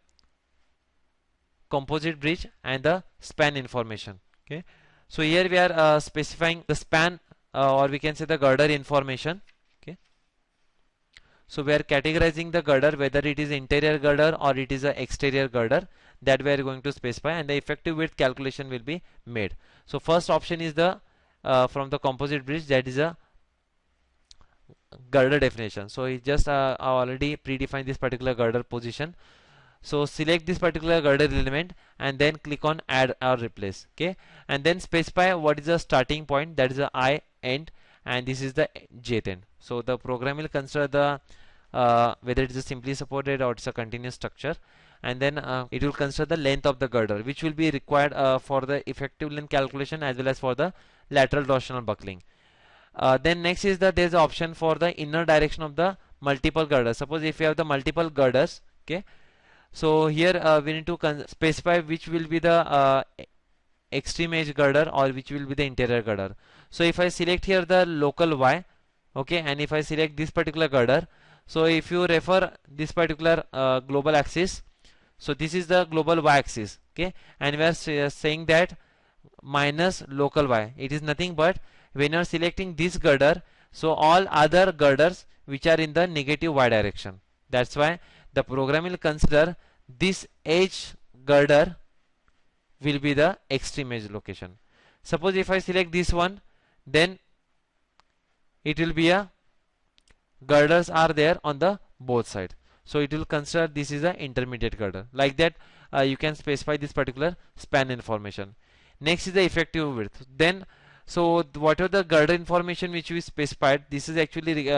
composite bridge and the span information. Okay, so here we are specifying the span or we can say the girder information. Okay, so we are categorizing the girder whether it is interior girder or it is a exterior girder, that we are going to specify, and the effective width calculation will be made. So first option is the from the composite bridge, that is a girder definition. So it just already predefined this particular girder position. So select this particular girder element and then click on add or replace. Okay, and then specify what is the starting point, that is the I end, and this is the jth end. So the program will consider the whether it is a simply supported or it's a continuous structure, and then it will consider the length of the girder which will be required for the effective length calculation as well as for the lateral torsional buckling. Then next is that there is an option for the inner direction of the multiple girders. Suppose if you have the multiple girders, okay, so here we need to specify which will be the extreme edge girder or which will be the interior girder. So if I select here the local Y, okay, and if I select this particular girder, so if you refer this particular global axis, so this is the global Y axis. Okay, and we are saying that minus local Y, it is nothing but when you are selecting this girder, so all other girders which are in the negative Y direction. That's why the program will consider this edge girder will be the extreme edge location. Suppose if I select this one, then it will be a girders are there on the both side, so it will consider this is the intermediate girder. Like that you can specify this particular span information. Next is the effective width. Then so whatever the girder information which we specified, this is actually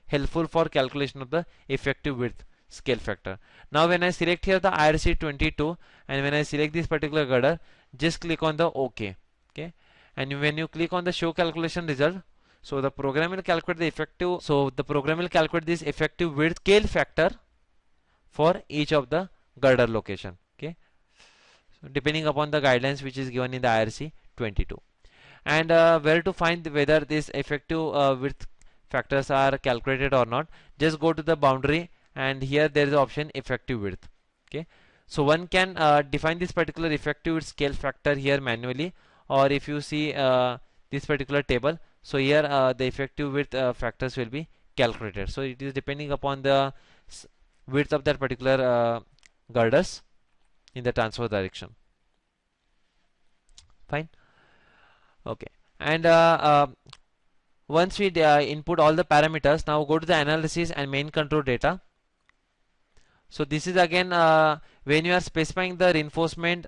helpful for calculation of the effective width scale factor. Now when I select here the IRC 22 and when I select this particular girder, just click on the OK. Okay, and when you click on the show calculation result, so the program will calculate the effective, so the program will calculate this effective width scale factor for each of the girder location. Okay, so depending upon the guidelines which is given in the IRC 22. And where to find whether this effective width factors are calculated or not, just go to the boundary and here there is the option effective width. Okay, so one can define this particular effective width scale factor here manually, or if you see this particular table, so here the effective width factors will be calculated. So it is depending upon the width of that particular girders in the transverse direction. Fine. Okay. And once we input all the parameters, now go to the analysis and main control data. So this is again when you are specifying the reinforcement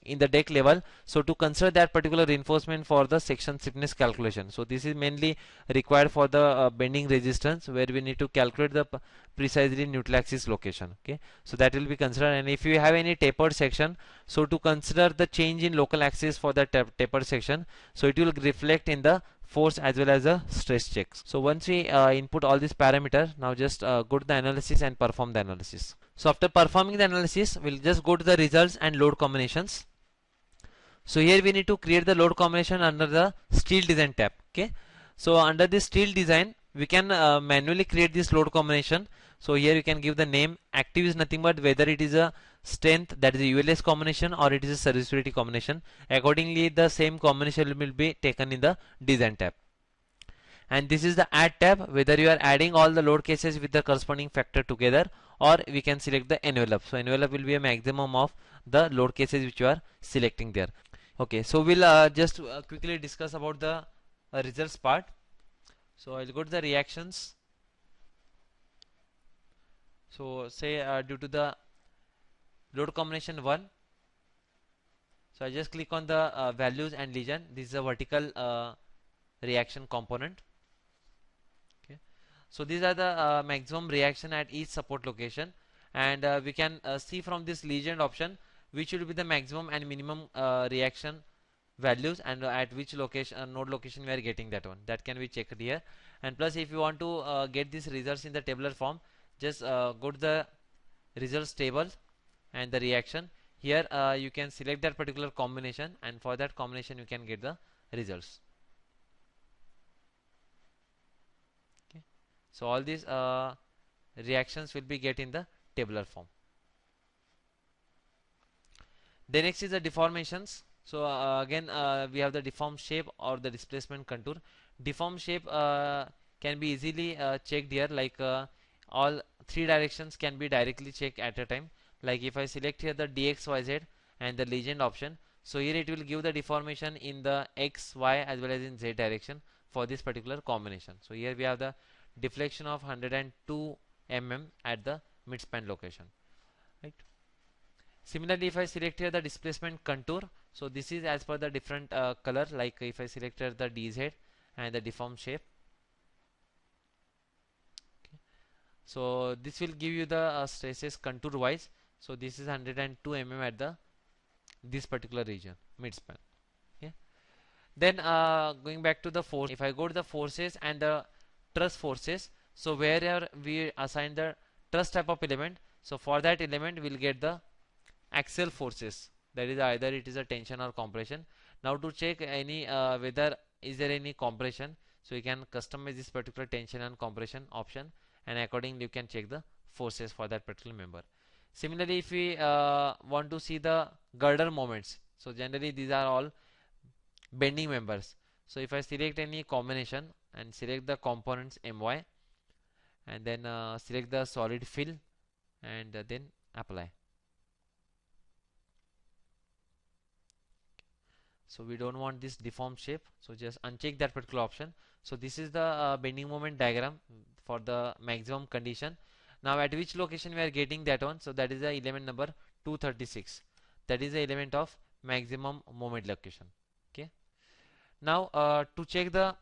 in the deck level, so to consider that particular reinforcement for the section stiffness calculation. So this is mainly required for the bending resistance, where we need to calculate the precisely neutral axis location. Okay, so that will be considered. And if you have any tapered section, so to consider the change in local axis for the tapered section, so it will reflect in the force as well as the stress checks. So once we input all these parameters, now just go to the analysis and perform the analysis. So after performing the analysis, we'll just go to the results and load combinations. So here we need to create the load combination under the steel design tab. Okay, so under this steel design, we can manually create this load combination. So here you can give the name. Active is nothing but whether it is a strength, that is a ULS combination, or it is a serviceability combination. Accordingly, the same combination will be taken in the design tab. And this is the add tab, whether you are adding all the load cases with the corresponding factor together, or we can select the envelope. So envelope will be a maximum of the load cases which you are selecting there. Okay, so we'll just quickly discuss about the results part. So I'll go to the reactions. So say due to the load combination 1, so I just click on the values and lesion. This is a vertical reaction component. Okay, so these are the maximum reaction at each support location, and we can see from this legend option which will be the maximum and minimum reaction values, and at which location node location we are getting that one. That can be checked here. And plus, if you want to get these results in the tabular form, just go to the results table and the reaction. Here you can select that particular combination, and for that combination you can get the results. Okay, so all these reactions will be get in the tabular form. The next is the deformations. So again we have the deformed shape or the displacement contour. Deformed shape can be easily checked here, like all three directions can be directly checked at a time. Like if I select here the dxyz and the legend option, so here it will give the deformation in the x, y as well as in z direction for this particular combination. So here we have the deflection of 102 mm at the midspan location, right? Similarly, if I select here the displacement contour, so this is as per the different color. Like if I select here the DZ and the deformed shape, okay, so this will give you the stresses contour wise. So this is 102 mm at the this particular region midspan. Okay, then going back to the force, if I go to the forces and the truss forces, so wherever we assign the truss type of element, so for that element we'll get the axial forces, that is either it is a tension or compression. Now to check any whether is there any compression, so you can customize this particular tension and compression option, and accordingly you can check the forces for that particular member. Similarly, if we want to see the girder moments, so generally these are all bending members. So if I select any combination and select the components my, and then select the solid fill, and then apply. So we don't want this deformed shape, so just uncheck that particular option. So this is the bending moment diagram for the maximum condition. Now at which location we are getting that one, so that is the element number 236, that is the element of maximum moment location. Okay, now to check the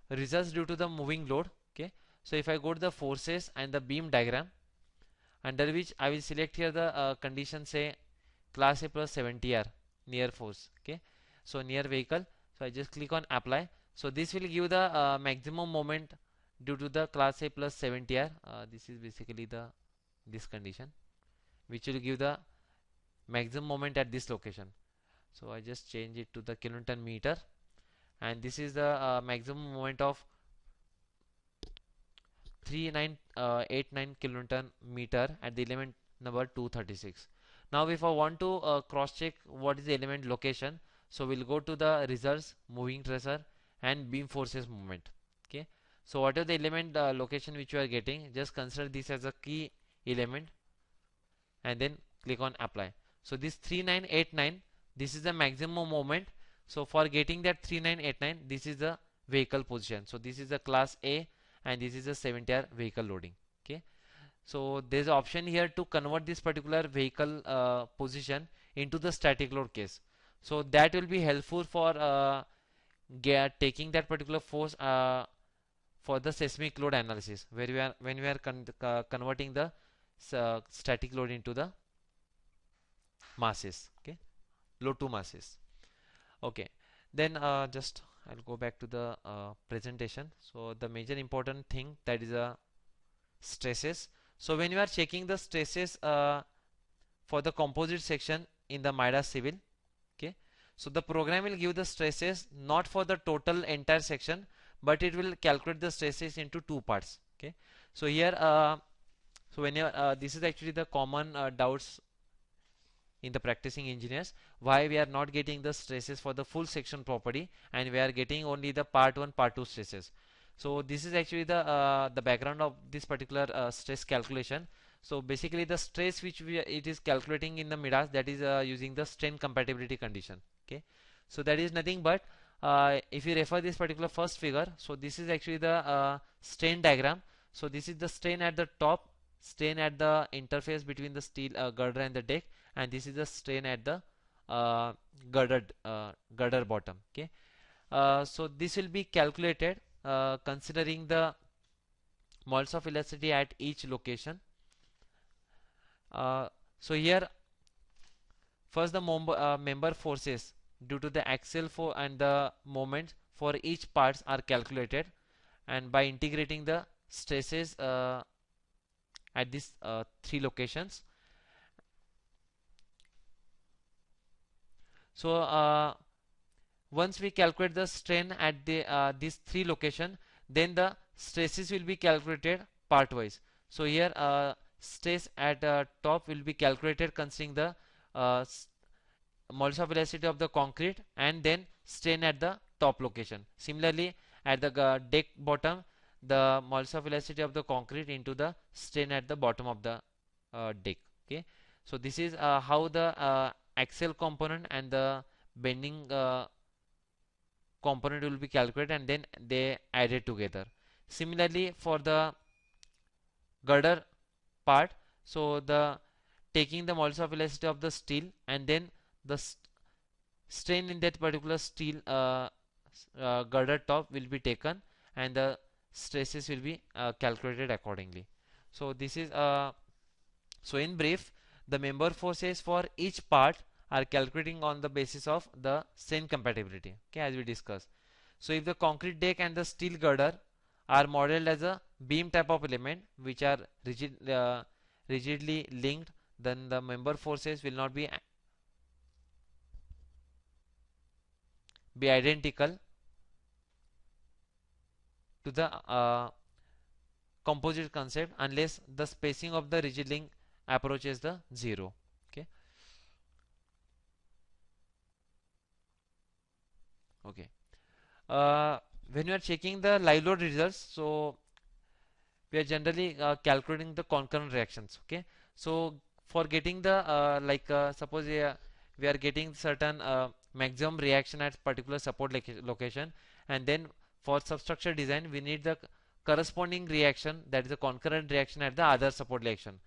results due to the moving load, okay, so if I go to the forces and the beam diagram, under which I will select here the condition, say class A plus 70R near force. Okay, so near vehicle, so I just click on apply. So this will give the maximum moment due to the class A plus 70R. This is basically the this condition which will give the maximum moment at this location. So I just change it to the kilonewton meter, and this is the maximum moment of 3989 kilonewton meter at the element number 236. Now if I want to cross check what is the element location, so we'll go to the results, moving tracer and beam forces moment. Okay, so whatever the element location which you are getting, just consider this as a key element and then click on apply. So this 3989, This is the maximum moment. So for getting that 3989, this is the vehicle position. So this is the class A and this is the 7-tier vehicle loading. Okay. So there's an option here to convert this particular vehicle position into the static load case. So that will be helpful for taking that particular force for the seismic load analysis, where we are when we are converting the static load into the masses. Okay, load to masses. Okay, then just I'll go back to the presentation. So the major important thing, that is stresses. So when you are checking the stresses for the composite section in the Midas Civil, okay, so the program will give the stresses not for the total entire section, but it will calculate the stresses into two parts. Okay, so here so when you this is actually the common doubts in the practicing engineers, why we are not getting the stresses for the full section property and we are getting only the part 1 part 2 stresses. So this is actually the background of this particular stress calculation. So basically the stress which it is calculating in the Midas, that is using the strain compatibility condition. Okay, so that is nothing but if you refer this particular first figure, so this is actually the strain diagram. So this is the strain at the top, strain at the interface between the steel girder and the deck, and this is the strain at the girder bottom. Okay, so this will be calculated considering the moles of elasticity at each location. So here first the member forces due to the axial force and the moments for each parts are calculated, and by integrating the stresses at these three locations. So once we calculate the strain at the these three location, then the stresses will be calculated part wise. So here stress at top will be calculated considering the moles of elasticity of the concrete and then strain at the top location. Similarly at the deck bottom, the moles of elasticity of the concrete into the strain at the bottom of the deck. Okay, so this is how the axial component and the bending component will be calculated and then they added together. Similarly for the girder part, so the taking the moles of elasticity of the steel and then the strain in that particular steel girder top will be taken and the stresses will be calculated accordingly. So this is so in brief, the member forces for each part are calculating on the basis of the strain compatibility. Okay, as we discussed. So if the concrete deck and the steel girder are modeled as a beam type of element which are rigidly linked, then the member forces will not be identical to the composite concept unless the spacing of the rigid link approaches the 0. Okay. Okay. When you are checking the live load results, so we are generally calculating the concurrent reactions. Okay, so for getting the suppose we are getting certain maximum reaction at particular support location, and then for substructure design we need the corresponding reaction, that is a concurrent reaction at the other support location.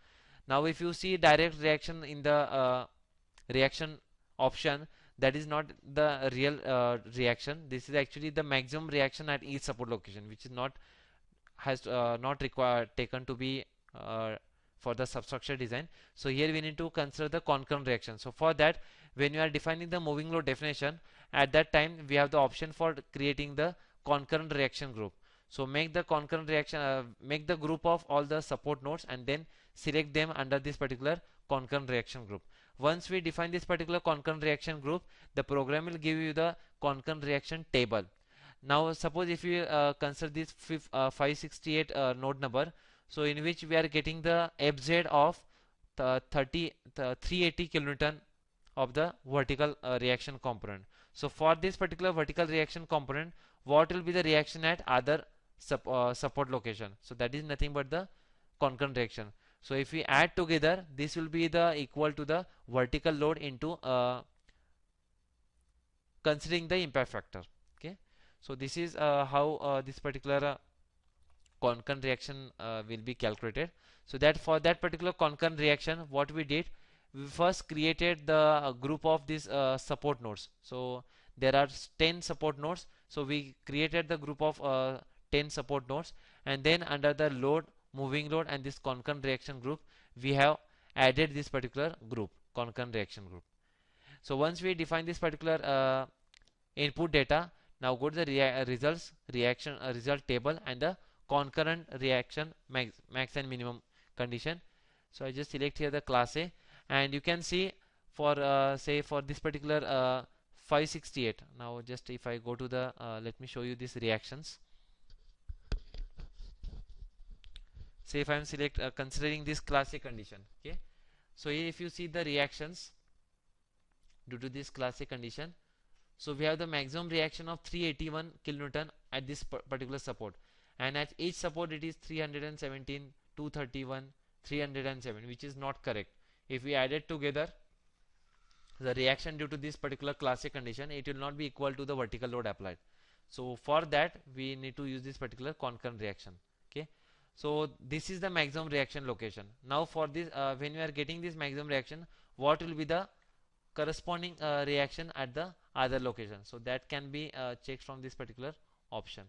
Now if you see direct reaction in the reaction option, that is not the real reaction. This is actually the maximum reaction at each support location, which is not has not required taken to be for the substructure design. So here we need to consider the concurrent reaction. So for that, when you are defining the moving load definition, at that time we have the option for creating the concurrent reaction group. So make the concurrent reaction, make the group of all the support nodes and then select them under this particular concurrent reaction group. Once we define this particular concurrent reaction group, the program will give you the concurrent reaction table. Now suppose if you consider this 568 node number, so in which we are getting the FZ of 380 kilonewton of the vertical reaction component. So for this particular vertical reaction component, what will be the reaction at other support location? So that is nothing but the concurrent reaction. So if we add together, this will be the equal to the vertical load into considering the impact factor. Okay, so this is how this particular concurrent reaction will be calculated. So that for that particular concurrent reaction, what we did, we first created the group of these support nodes. So there are 10 support nodes, so we created the group of 10 support nodes, and then under the load, moving load, and this concurrent reaction group, we have added this particular group, concurrent reaction group. So once we define this particular input data, now go to the results reaction result table and the concurrent reaction max and minimum condition. So I just select here the class A, and you can see for say for this particular 568. Now just if I go to the let me show you these reactions. Say if I am considering this class A condition. Okay, so if you see the reactions due to this class A condition, so we have the maximum reaction of 381 kilonewton at this particular support, and at each support it is 317, 231, 307, which is not correct. If we add it together, the reaction due to this particular class A condition, it will not be equal to the vertical load applied. So for that we need to use this particular concurrent reaction. Okay, so this is the maximum reaction location. Now for this when we are getting this maximum reaction, what will be the corresponding reaction at the other location? So that can be checked from this particular option.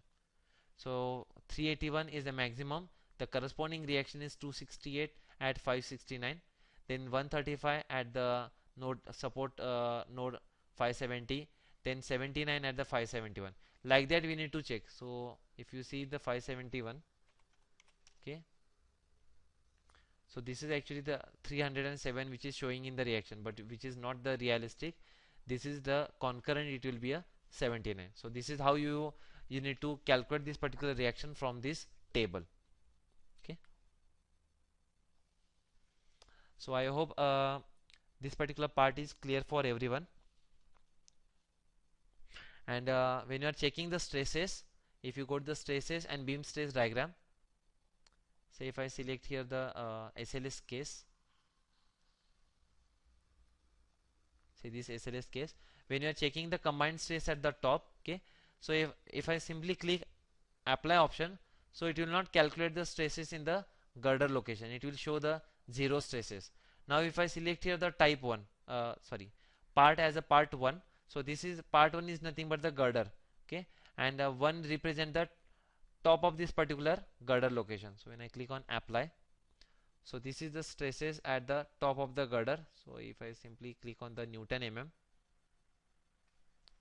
So 381 is the maximum, the corresponding reaction is 268 at 569, then 135 at the node support node 570, then 79 at the 571. Like that we need to check. So if you see the 571, okay, so this is actually the 307 which is showing in the reaction, but which is not the realistic. This is the concurrent, it will be a 79. So this is how you need to calculate this particular reaction from this table. Okay, so I hope this particular part is clear for everyone. And when you are checking the stresses, if you go to the stresses and beam stress diagram, say if I select here the SLS case, say this SLS case, when you are checking the combined stress at the top, okay, so if I simply click apply option, so it will not calculate the stresses in the girder location, it will show the 0 stresses. Now if I select here the type 1 part as a part 1, so this is part 1 is nothing but the girder, okay, and 1 represent the top of this particular girder location. So when I click on apply, so this is the stresses at the top of the girder. So if I simply click on the Newton mm,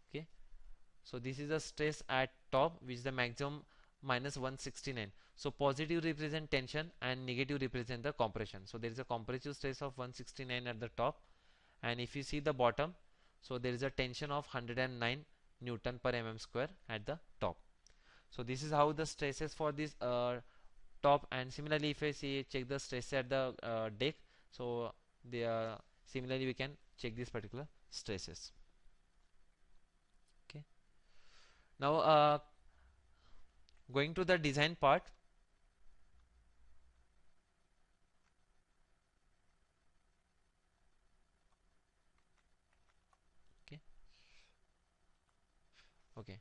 okay, so this is the stress at top, which is the maximum minus 169. So positive represent tension and negative represent the compression. So there is a compressive stress of 169 at the top, and if you see the bottom, so there is a tension of 109 Newton per mm square at the top. So this is how the stresses for this top, and similarly if I see check the stress at the deck, so they are similarly we can check these particular stresses. Okay, now going to the design part. Okay, okay,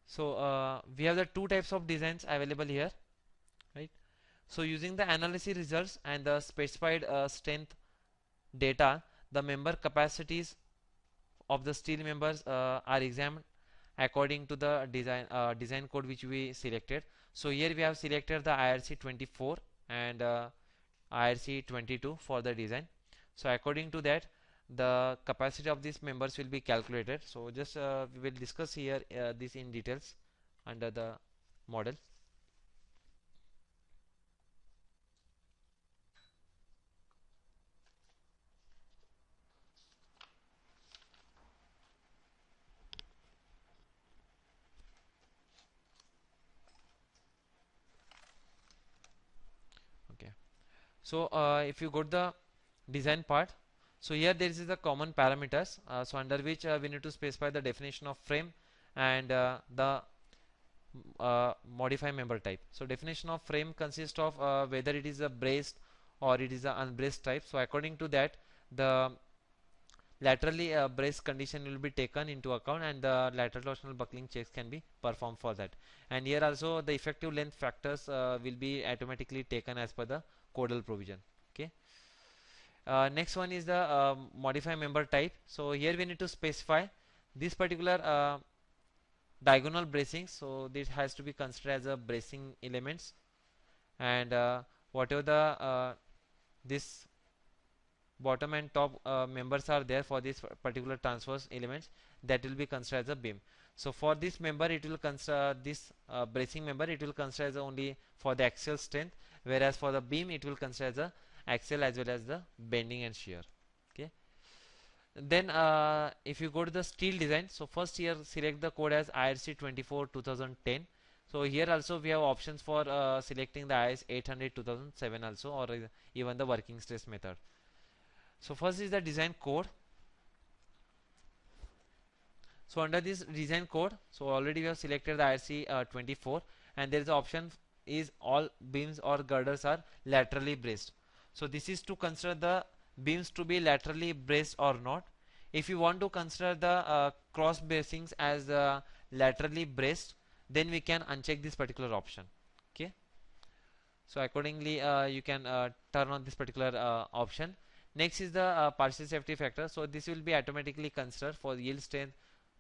so we have the two types of designs available here, right? So using the analysis results and the specified strength data, the member capacities of the steel members are examined according to the design code which we selected. So here we have selected the IRC 24 and IRC 22 for the design. So according to that, the capacity of these members will be calculated. So just we will discuss here this in details under the model. Okay, so if you go to the design part, so here there is the common parameters, so under which we need to specify the definition of frame and the modify member type. So definition of frame consists of whether it is a braced or it is an unbraced type. So according to that, the laterally braced condition will be taken into account, and the lateral torsional buckling checks can be performed for that. And here also the effective length factors will be automatically taken as per the codal provision. Okay. Next one is the modify member type. So here we need to specify this particular diagonal bracing, so this has to be considered as a bracing elements, and whatever the this bottom and top members are there for this particular transverse elements, that will be considered as a beam. So for this member it will consider this bracing member, it will consider as only for the axial strength, whereas for the beam it will consider as a axial as well as the bending and shear. Okay. Then if you go to the steel design, so first here select the code as IRC 24 2010. So here also we have options for selecting the IS 800 2007 also, or even the working stress method. So first is the design code. So under this design code, so already we have selected the IRC 24, and there is option is all beams or girders are laterally braced. So this is to consider the beams to be laterally braced or not. If you want to consider the cross bracings as laterally braced, then we can uncheck this particular option. Okay. So accordingly you can turn on this particular option. Next is the partial safety factor. So this will be automatically considered for yield strength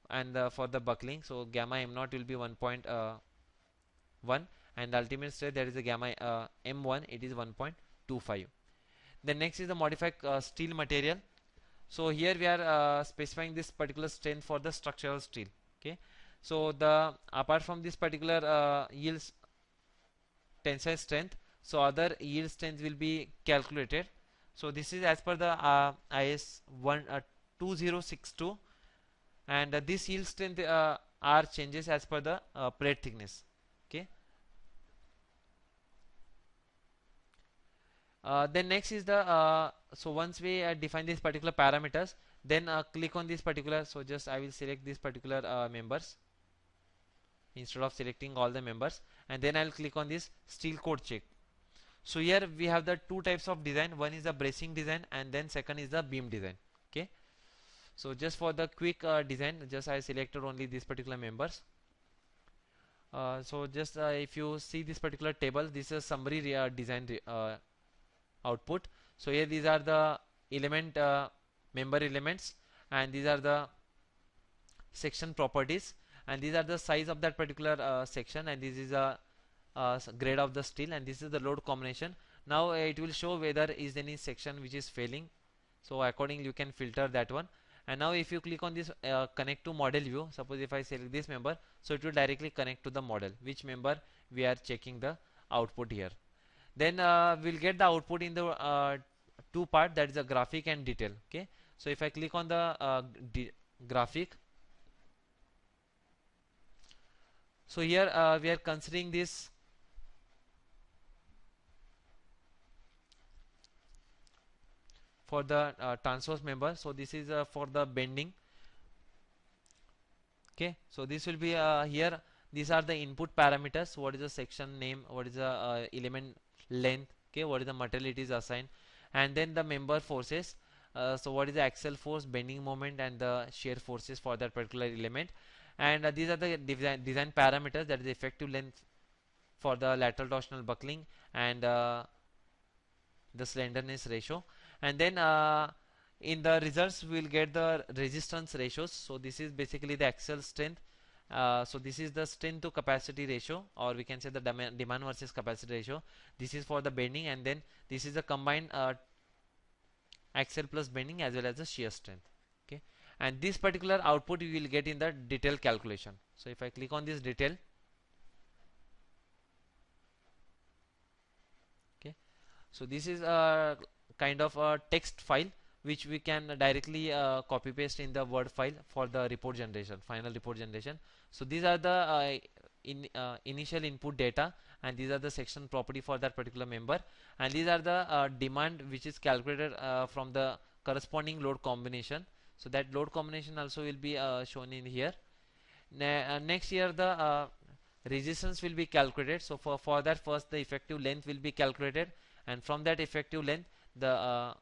and for the buckling. So gamma m0 will be 1.1, and the ultimate strength, that is the gamma m1, it is 1.25. Then next is the modified steel material. So here we are specifying this particular strength for the structural steel. Okay. So the apart from this particular yields tensile strength, so other yield strength will be calculated. So this is as per the IS 2062, and this yield strength are changes as per the plate thickness. Okay. Then next is the so once we define these particular parameters, then click on this particular, so just I will select these particular members instead of selecting all the members, and then I'll click on this steel code check. So here we have the two types of design, one is the bracing design and then second is the beam design. Okay. So just for the quick design, just I selected only these particular members. So just if you see this particular table, this is summary design output. So here these are the element member elements, and these are the section properties, and these are the size of that particular section, and this is a grade of the steel, and this is the load combination. Now it will show whether is any section which is failing, so accordingly you can filter that one. And now if you click on this connect to model view, suppose if I select this member, so it will directly connect to the model, which member we are checking the output here. Then we'll get the output in the two part, that is the graphic and detail. Okay. So if I click on the graphic, so here we are considering this for the transverse member. So this is for the bending. Okay. So this will be here, these are the input parameters, what is the section name, what is the element length, okay, what is the material it is assigned, and then the member forces, so what is the axial force, bending moment, and the shear forces for that particular element. And these are the design parameters, that is the effective length for the lateral torsional buckling and the slenderness ratio. And then in the results we will get the resistance ratios. So this is basically the axial strength. So this is the strength to capacity ratio, or we can say the demand versus capacity ratio. This is for the bending, and then this is the combined axial plus bending as well as the shear strength. Okay. And this particular output you will get in the detail calculation. So if I click on this detail, okay, so this is a kind of a text file which we can directly copy paste in the Word file for the report generation, final report generation. So these are the initial input data, and these are the section property for that particular member, and these are the demand which is calculated from the corresponding load combination. So that load combination also will be shown in here. Next here the resistance will be calculated. So for that, first the effective length will be calculated, and from that effective length the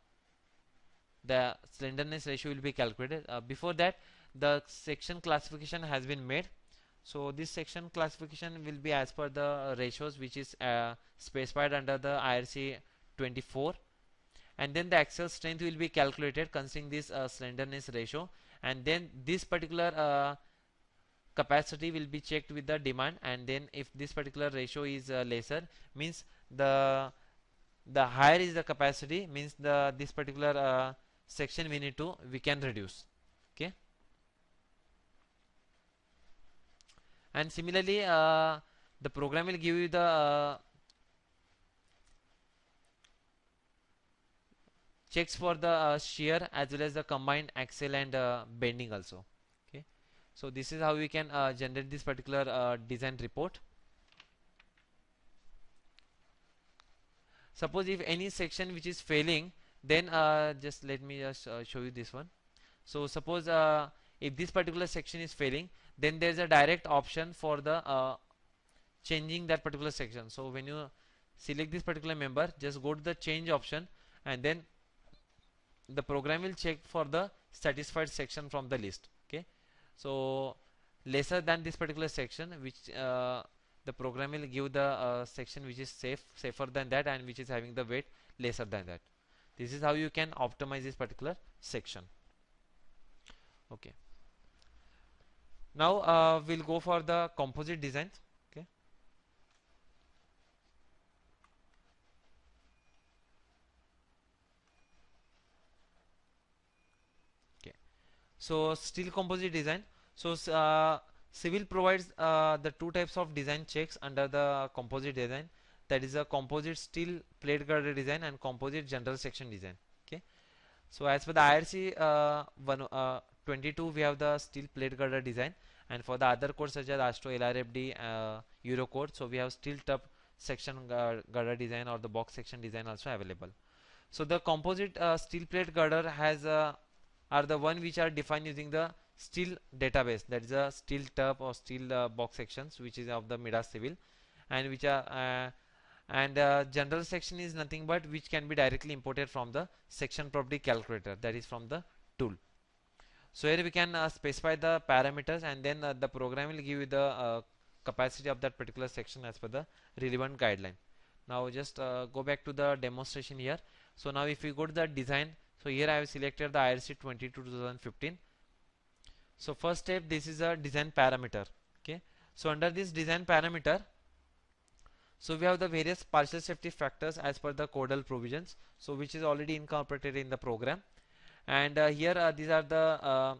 the slenderness ratio will be calculated. Before that, the section classification has been made. So this section classification will be as per the ratios which is specified under the IRC 24, and then the axial strength will be calculated considering this slenderness ratio, and then this particular capacity will be checked with the demand, and then if this particular ratio is lesser, means the higher is the capacity, means the this particular section we can reduce. Okay. And similarly, the program will give you the checks for the shear as well as the combined axial and bending also. Okay, so this is how we can generate this particular design report. Suppose if any section which is failing, then just let me just show you this one. So suppose if this particular section is failing, then there is a direct option for the changing that particular section. So when you select this particular member, just go to the change option, and then the program will check for the satisfied section from the list. Okay, so lesser than this particular section, which the program will give the section which is safer than that, and which is having the weight lesser than that. This is how you can optimize this particular section. Okay, now we'll go for the composite design. Okay, okay, so steel composite design. So Civil provides the two types of design checks under the composite design, that is a composite steel plate girder design and composite general section design. Okay, so as for the IRC 22, we have the steel plate girder design, and for the other codes such as ASTRO, LRFD, Eurocode, so we have steel tub section girder design or the box section design also available. So the composite steel plate girder has are the one which are defined using the steel database, that is a steel tub or steel box sections, which is of the Midas Civil, and which are general section is nothing but which can be directly imported from the section property calculator, that is from the tool. So here we can specify the parameters, and then the program will give you the capacity of that particular section as per the relevant guideline. Now just go back to the demonstration here. So now if we go to the design, so here I have selected the IRC 22 2015. So first step, this is a design parameter. Okay, so under this design parameter, so we have the various partial safety factors as per the codal provisions, so which is already incorporated in the program, and here these are the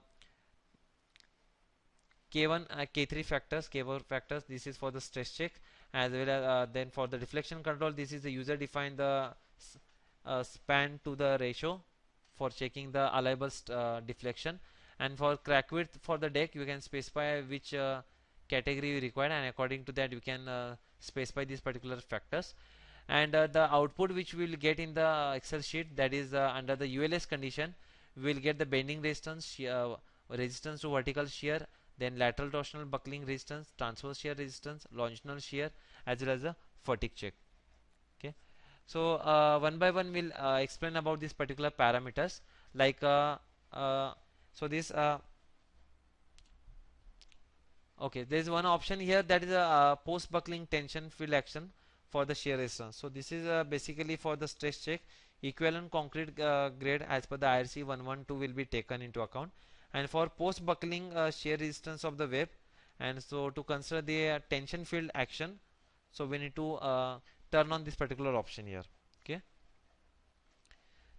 K1 K3 factors, K4 factors. This is for the stress check, as well as then for the deflection control, this is the user defined the span to the ratio for checking the allowable deflection, and for crack width for the deck you can specify which category you require, and according to that you can specify these particular factors. And the output which we will get in the Excel sheet, that is under the ULS condition, we will get the bending resistance, resistance to vertical shear, then lateral torsional buckling resistance, transverse shear resistance, longitudinal shear, as well as the fatigue check. Okay, so one by one we'll explain about these particular parameters, like so this okay, there is one option here, that is a post buckling tension field action for the shear resistance. So this is basically for the stress check. Equivalent concrete grade as per the IRC 112 will be taken into account, and for post buckling shear resistance of the web, and so to consider the tension field action, so we need to turn on this particular option here. Okay,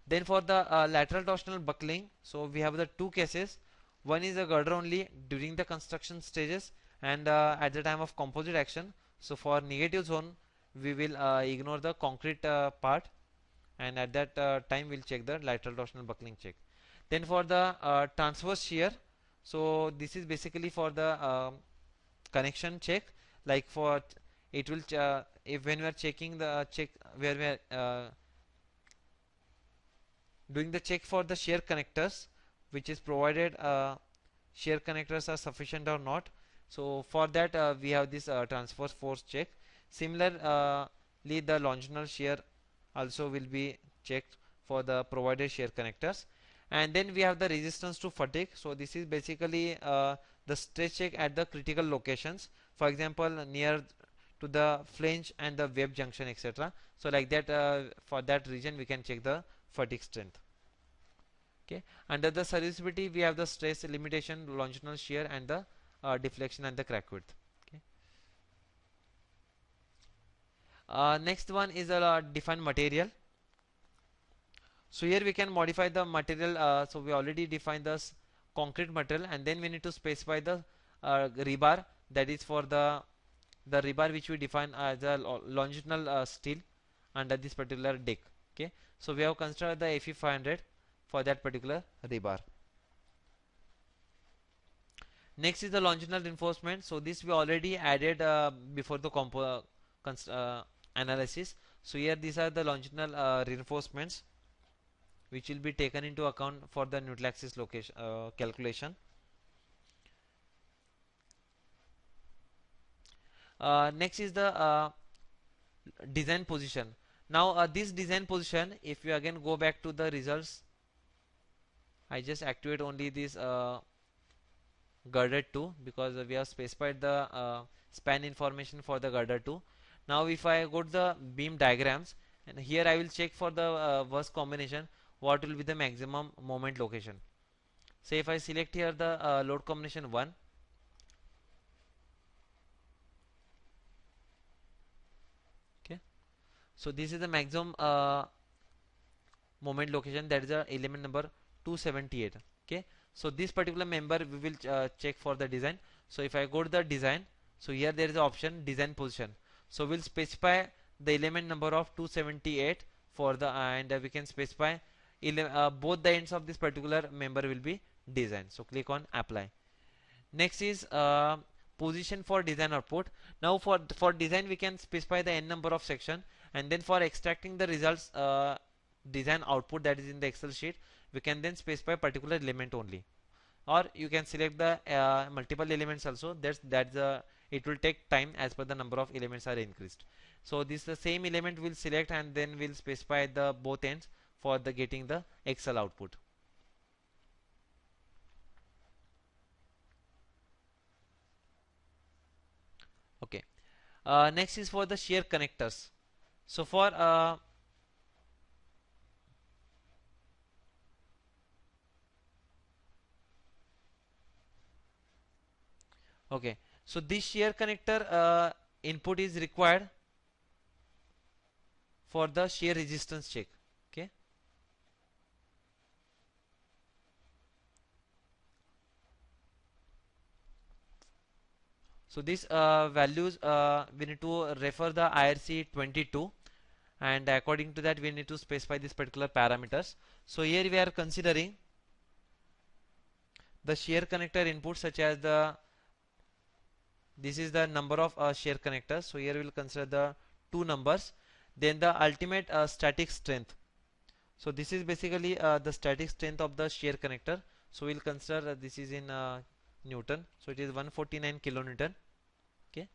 then for the lateral torsional buckling, so we have the two cases. One is a girder only during the construction stages, and at the time of composite action. So for negative zone we will ignore the concrete part, and at that time we'll check the lateral torsional buckling check. Then for the transverse shear, so this is basically for the connection check, like for it will if when we are checking the check where we are doing the check for the shear connectors, which is provided shear connectors are sufficient or not. So for that we have this transverse force check. Similarly, the longitudinal shear also will be checked for the provided shear connectors. And then we have the resistance to fatigue. So this is basically the stress check at the critical locations, for example near to the flange and the web junction, etc. So like that, for that region we can check the fatigue strength. Okay, under the serviceability we have the stress limitation, longitudinal shear, and the deflection and the crack width. Okay. Next one is a defined material. So here we can modify the material. So we already defined the concrete material, and then we need to specify the rebar, that is for the rebar which we define as a longitudinal steel under this particular deck. Okay, so we have considered the FE 500 for that particular rebar. Next is the longitudinal reinforcement. So this we already added before the analysis. So here these are the longitudinal reinforcements which will be taken into account for the neutral axis location calculation. Next is the design position. Now this design position, if you again go back to the results, I just activate only this girder 2 because we have specified the span information for the girder 2. Now if I go to the beam diagrams, and here I will check for the worst combination what will be the maximum moment location. Say if I select here the load combination 1, okay, so this is the maximum moment location, that is the element number 278. Okay, so this particular member we will check for the design. So if I go to the design, so here there is an option design position. So we'll specify the element number of 278 for the and we can specify both the ends of this particular member will be designed. So click on apply. Next is position for design output. Now for design we can specify the n number of section, and then for extracting the results design output that is in the Excel sheet, we can then specify particular element only, or you can select the multiple elements also. That's it will take time as per the number of elements are increased. So this the same element will select, and then we'll specify the both ends for the getting the Excel output. Okay. Next is for the shear connectors. So for okay, so this shear connector input is required for the shear resistance check. Okay, so these values we need to refer the IRC 22, and according to that we need to specify these particular parameters. So here we are considering the shear connector input, such as this is the number of shear connectors. So here we will consider the two numbers, then the ultimate static strength. So this is basically the static strength of the shear connector. So we'll consider this is in Newton. So it is 149 kilonewton. Okay.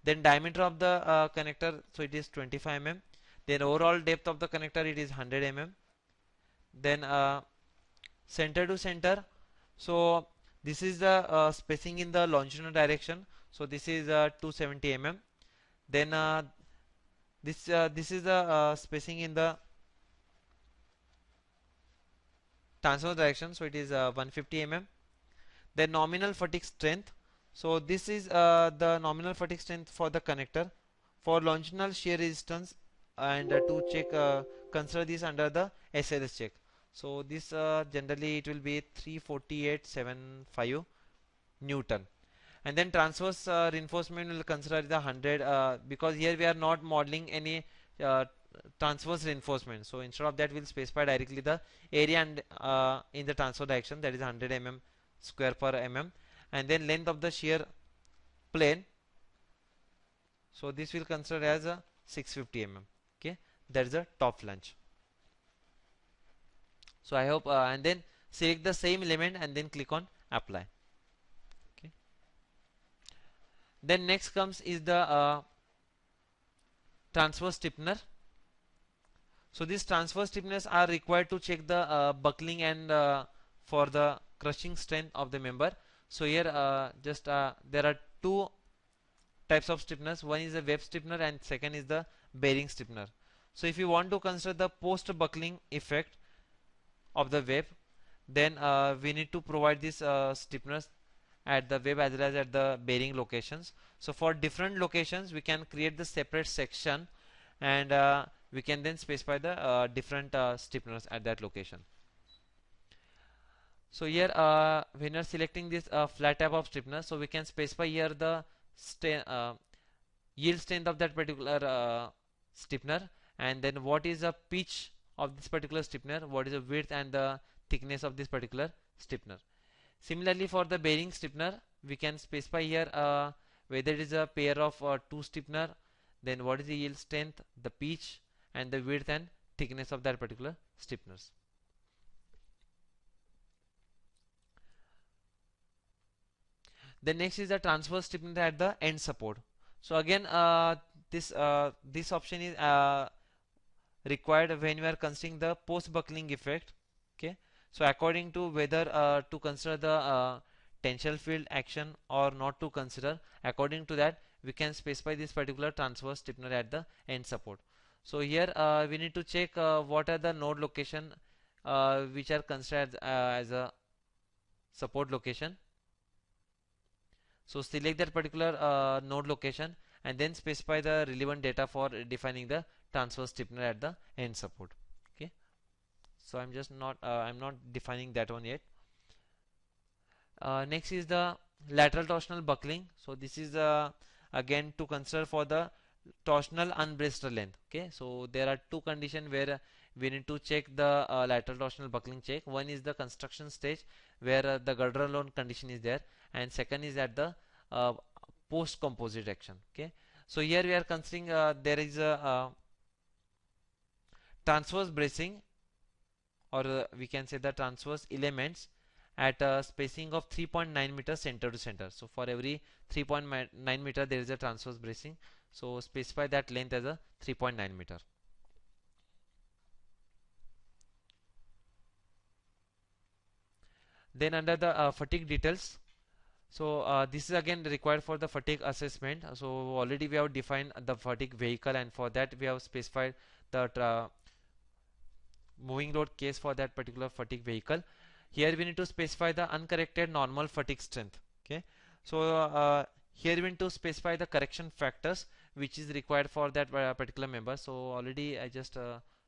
Then diameter of the connector, so it is 25 mm. Then overall depth of the connector, it is 100 mm. Then center to center, so this is the spacing in the longitudinal direction. So this is 270 mm. Then this is the spacing in the transverse direction. So it is 150 mm. Then nominal fatigue strength. So this is the nominal fatigue strength for the connector for longitudinal shear resistance, and to check consider this under the SLS check. So this generally it will be 348.75 Newton. And then transverse reinforcement will consider the 100 because here we are not modeling any transverse reinforcement. So instead of that we'll specify directly the area and in the transverse direction, that is 100 mm square per mm. And then length of the shear plane, so this will consider as a 650 mm. Okay, that is a top flange. So I hope and then select the same element and then click on apply. Okay, then next comes is the transverse stiffener. So these transverse stiffness are required to check the buckling and for the crushing strength of the member. So here just there are two types of stiffness. One is the web stiffener and second is the bearing stiffener. So if you want to consider the post buckling effect of the web, then we need to provide this stiffness at the web as well as at the bearing locations. So for different locations we can create the separate section, and we can then specify the different stiffeners at that location. So here when you are selecting this flat type of stiffener, so we can specify here the yield strength of that particular stiffener, and then what is the pitch of this particular stiffener, what is the width and the thickness of this particular stiffener. Similarly for the bearing stiffener, we can specify here whether it is a pair of two stiffener, then what is the yield strength, the pitch and the width and thickness of that particular stiffeners. Then next is the transverse stiffener at the end support. So again this option is required when you are considering the post buckling effect. Okay, so according to whether to consider the tensile field action or not to consider, according to that we can specify this particular transverse stiffener at the end support. So here we need to check what are the node location which are considered as a support location. So select that particular node location and then specify the relevant data for defining the transverse stiffener at the end support. Okay, so I'm just not I'm not defining that one yet. Next is the lateral torsional buckling. So this is again to consider for the torsional unbraced length. Okay, so there are two conditions where we need to check the lateral torsional buckling check. One is the construction stage where the girder alone condition is there, and second is at the post composite action. Okay, so here we are considering there is a transverse bracing, or we can say the transverse elements at a spacing of 3.9 meters center to center. So for every 3.9 meter there is a transverse bracing, so specify that length as a 3.9 meter. Then under the fatigue details, so this is again required for the fatigue assessment. So already we have defined the fatigue vehicle, and for that we have specified the moving load case for that particular fatigue vehicle. Here we need to specify the uncorrected normal fatigue strength. Okay, so here we need to specify the correction factors which is required for that particular member. So already I just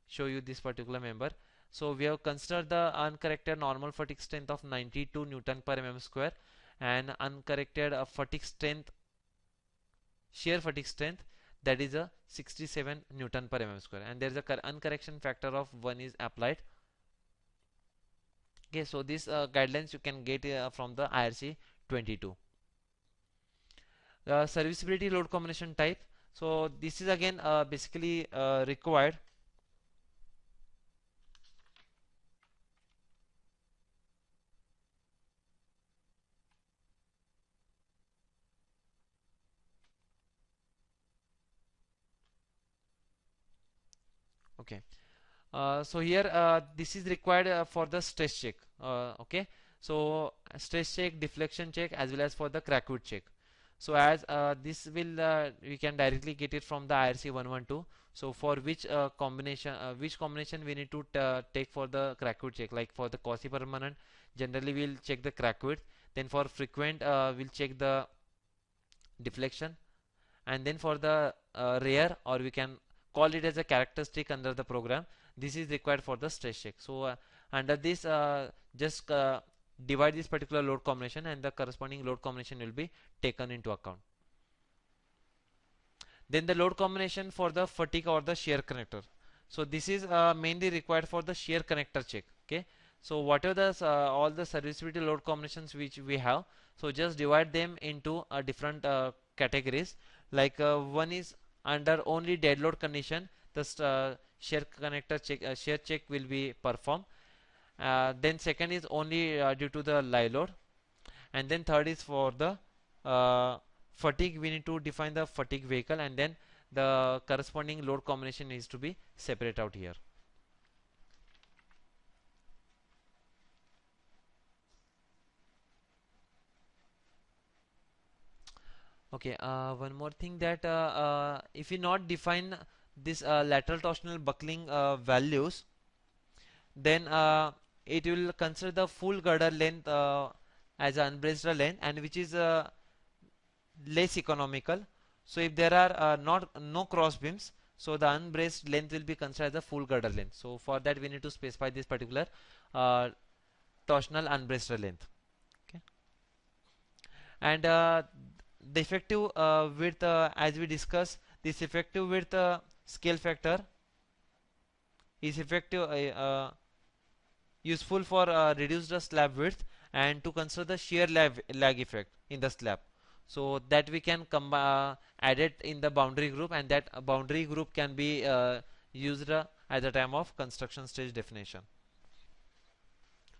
show you this particular member. So we have considered the uncorrected normal fatigue strength of 92 Newton per mm square, and uncorrected fatigue strength, shear fatigue strength, that is a 67 Newton per mm square, and there is a uncorrection factor of 1 is applied. Okay, so these guidelines you can get from the IRC 22. The serviceability load combination type, so this is again basically required. Okay, so here this is required for the stress check. Okay, so stress check, deflection check, as well as for the crack width check. So as this will we can directly get it from the IRC 112. So for which combination we need to take for the crack width check, like for the quasi permanent generally we'll check the crack width, then for frequent we'll check the deflection, and then for the rare, or we can call it as a characteristic under the program, this is required for the stress check. So under this just divide this particular load combination, and the corresponding load combination will be taken into account. Then the load combination for the fatigue or the shear connector. So this is mainly required for the shear connector check. Okay, so whatever the all the serviceability load combinations which we have, so just divide them into different categories. Like one is under only dead load condition, the shear connector check, shear check will be performed. Then second is only due to the live load, and then third is for the fatigue. We need to define the fatigue vehicle, and then the corresponding load combination needs to be separate out here. Okay, one more thing that if you not define this lateral torsional buckling values, then it will consider the full girder length as an unbraced length, and which is less economical. So if there are not no cross beams, so the unbraced length will be considered as a full girder length. So for that we need to specify this particular uh, torsional unbraced length. Okay, and the effective width, as we discussed, this effective width scale factor is effective useful for reduce the slab width and to consider the shear lag effect in the slab, so that we can add it in the boundary group, and that boundary group can be used at the time of construction stage definition.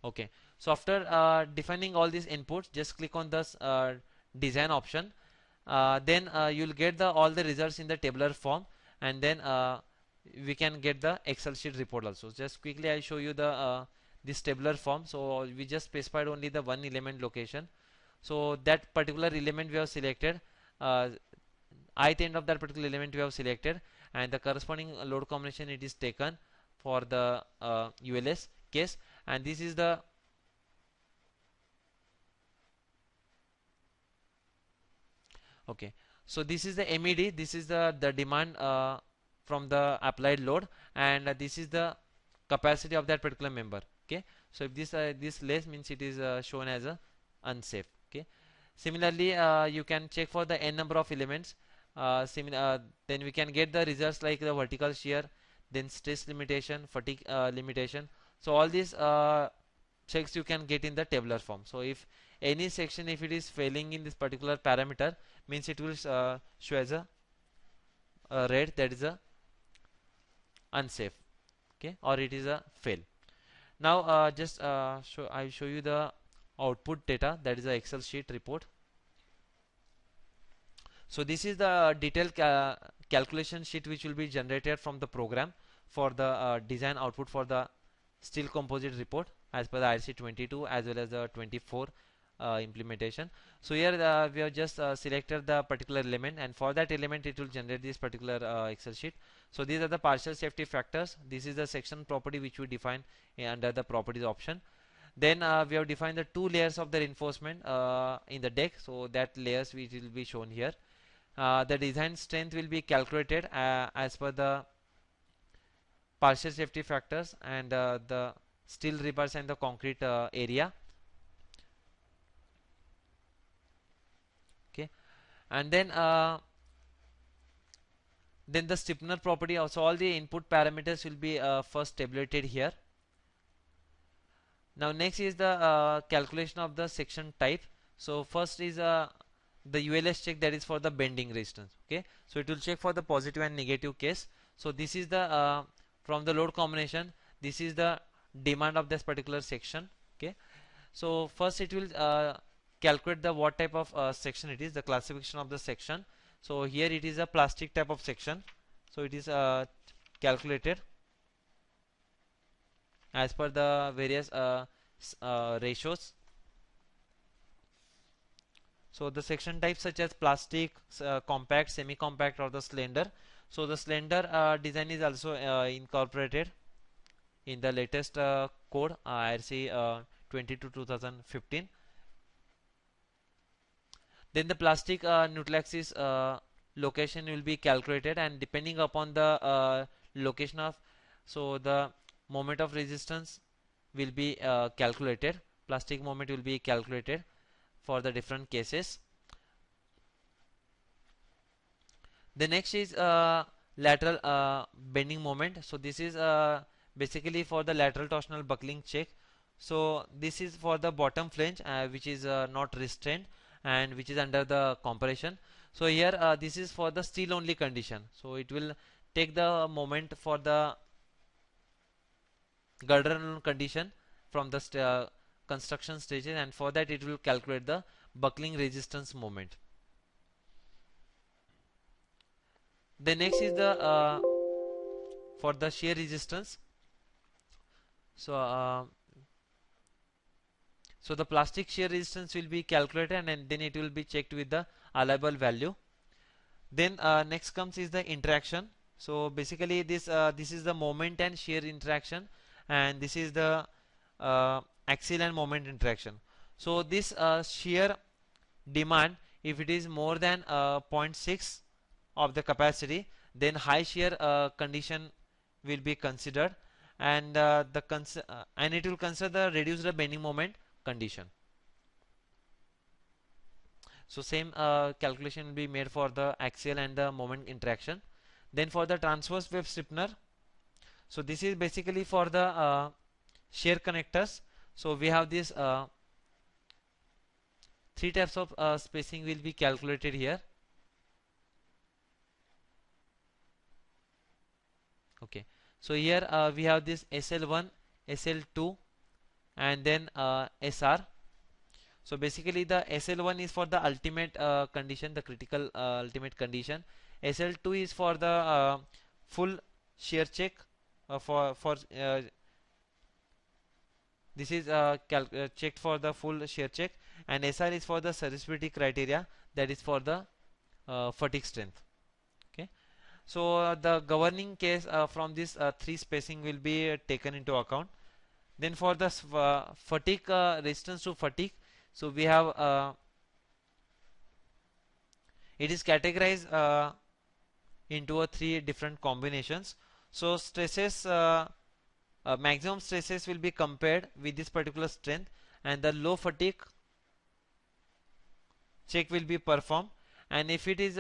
Okay, so after defining all these inputs, just click on this design option. Then you'll get the all the results in the tabular form, and then we can get the Excel sheet report also. Just quickly I'll show you the this tabular form. So we just specified only the one element location. So that particular element we have selected, uh, ith end of that particular element we have selected, and the corresponding load combination it is taken for the ULS case, and this is the okay. So this is the MED, this is the demand from the applied load, and this is the capacity of that particular member. Okay, so if this less means it is shown as a unsafe. Okay, similarly you can check for the n number of elements. Then we can get the results like the vertical shear, then stress limitation, fatigue limitation. So all these checks you can get in the tabular form. So if any section, if it is failing in this particular parameter, means it will show as a red, that is a unsafe. Okay, or it is a fail. Now just I show you the output data, that is a Excel sheet report. So this is the detailed calculation sheet which will be generated from the program for the design output for the steel composite report as per the IRC 22 as well as the 24 implementation. So here we have just selected the particular element, and for that element it will generate this particular Excel sheet. So these are the partial safety factors. This is the section property which we define under the properties option. Then we have defined the two layers of the reinforcement in the deck, so that layers which will be shown here. The design strength will be calculated as per the partial safety factors and the steel rebars and the concrete area. Okay, and then the stiffener property. Also all the input parameters will be first tabulated here. Now next is the calculation of the section type. So first is the ULS check, that is for the bending resistance. Okay, so it will check for the positive and negative case. So this is the from the load combination, this is the demand of this particular section. Okay, so first it will calculate the what type of section it is, the classification of the section. So here it is a plastic type of section, so it is calculated as per the various ratios. So the section types such as plastic, compact, semi-compact, or the slender. So the slender design is also incorporated in the latest code IRC 22/2015. Then the plastic neutral axis location will be calculated, and depending upon the location of, so the moment of resistance will be calculated. Plastic moment will be calculated for the different cases. The next is lateral bending moment. So this is basically for the lateral torsional buckling check. So this is for the bottom flange which is not restrained and which is under the compression. So here this is for the steel only condition. So it will take the moment for the girder condition from the construction stages, and for that it will calculate the buckling resistance moment. The next is the for the shear resistance. So So the plastic shear resistance will be calculated and then it will be checked with the allowable value. Then next comes is the interaction. So basically this is the moment and shear interaction, and this is the axial and moment interaction. So this shear demand, if it is more than 0.6 of the capacity, then high shear condition will be considered, and and it will consider the reduced bending moment condition. So same calculation will be made for the axial and the moment interaction. Then for the transverse wave stiffener, so this is basically for the shear connectors. So we have this three types of spacing will be calculated here. Okay, so here we have this SL1, SL2, and then SR. So basically the SL1 is for the ultimate condition, the critical ultimate condition. SL2 is for the full shear check, for this is checked for the full shear check, and SR is for the serviceability criteria, that is for the fatigue strength. Okay, so the governing case from this three spacing will be taken into account. Then for the fatigue resistance to fatigue, so we have it is categorized into three different combinations. So stresses, maximum stresses will be compared with this particular strength, and the low fatigue check will be performed, and if it is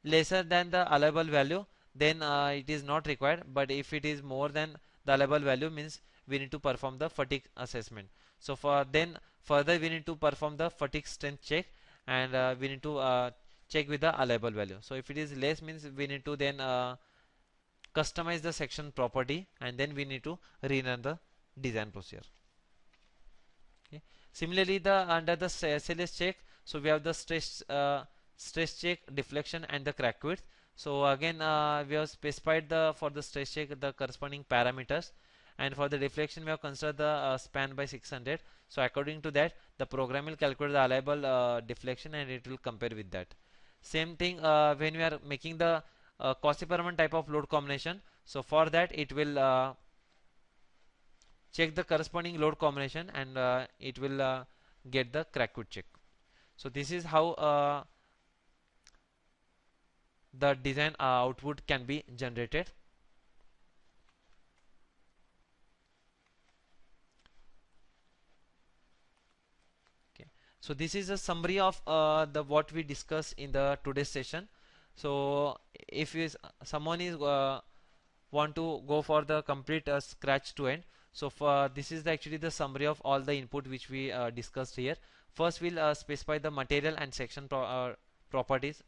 lesser than the allowable value, then it is not required, but if it is more than the allowable value, means we need to perform the fatigue assessment. So for then further we need to perform the fatigue strength check, and we need to check with the allowable value. So if it is less, means we need to then customize the section property, and then we need to rerun the design procedure. Okay. Similarly, the under the SLS check, so we have the stress check, deflection, and the crack width. So again we have specified the for the stress check the corresponding parameters, and for the deflection we have considered the span by 600. So according to that, the program will calculate the allowable deflection, and it will compare with that. Same thing when we are making the Quasi-Parman type of load combination. So for that it will check the corresponding load combination, and it will get the crack width check. So this is how the design output can be generated. Okay, so this is a summary of the what we discussed in the today's session. So if someone is want to go for the complete scratch to end, so for this is actually the summary of all the input which we discussed here. First we'll specify the material and section properties.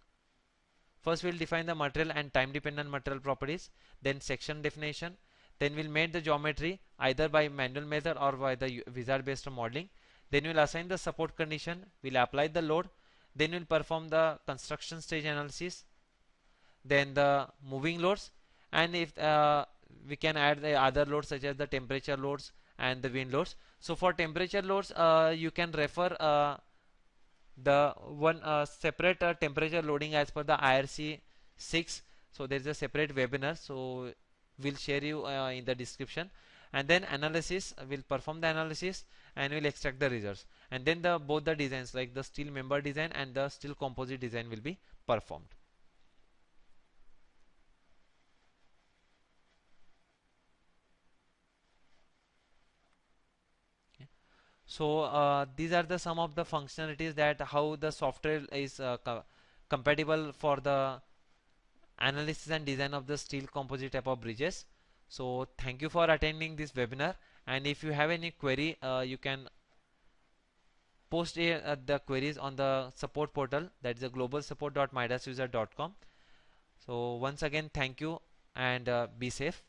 First we'll define the material and time dependent material properties, then section definition, then we'll make the geometry either by manual method or by the wizard based modeling. Then we'll assign the support condition, we'll apply the load, then we'll perform the construction stage analysis, then the moving loads, and if we can add the other loads such as the temperature loads and the wind loads. So for temperature loads you can refer the one separate temperature loading as per the IRC 6. So there is a separate webinar, so we'll share you in the description. And then analysis, will perform the analysis and will extract the results, and then both the designs like the steel member design and the steel composite design will be performed. So these are the some of the functionalities that how the software is compatible for the analysis and design of the steel composite type of bridges. So thank you for attending this webinar, and if you have any query you can post the queries on the support portal, that is globalsupport.midasuser.com. So once again thank you, and be safe.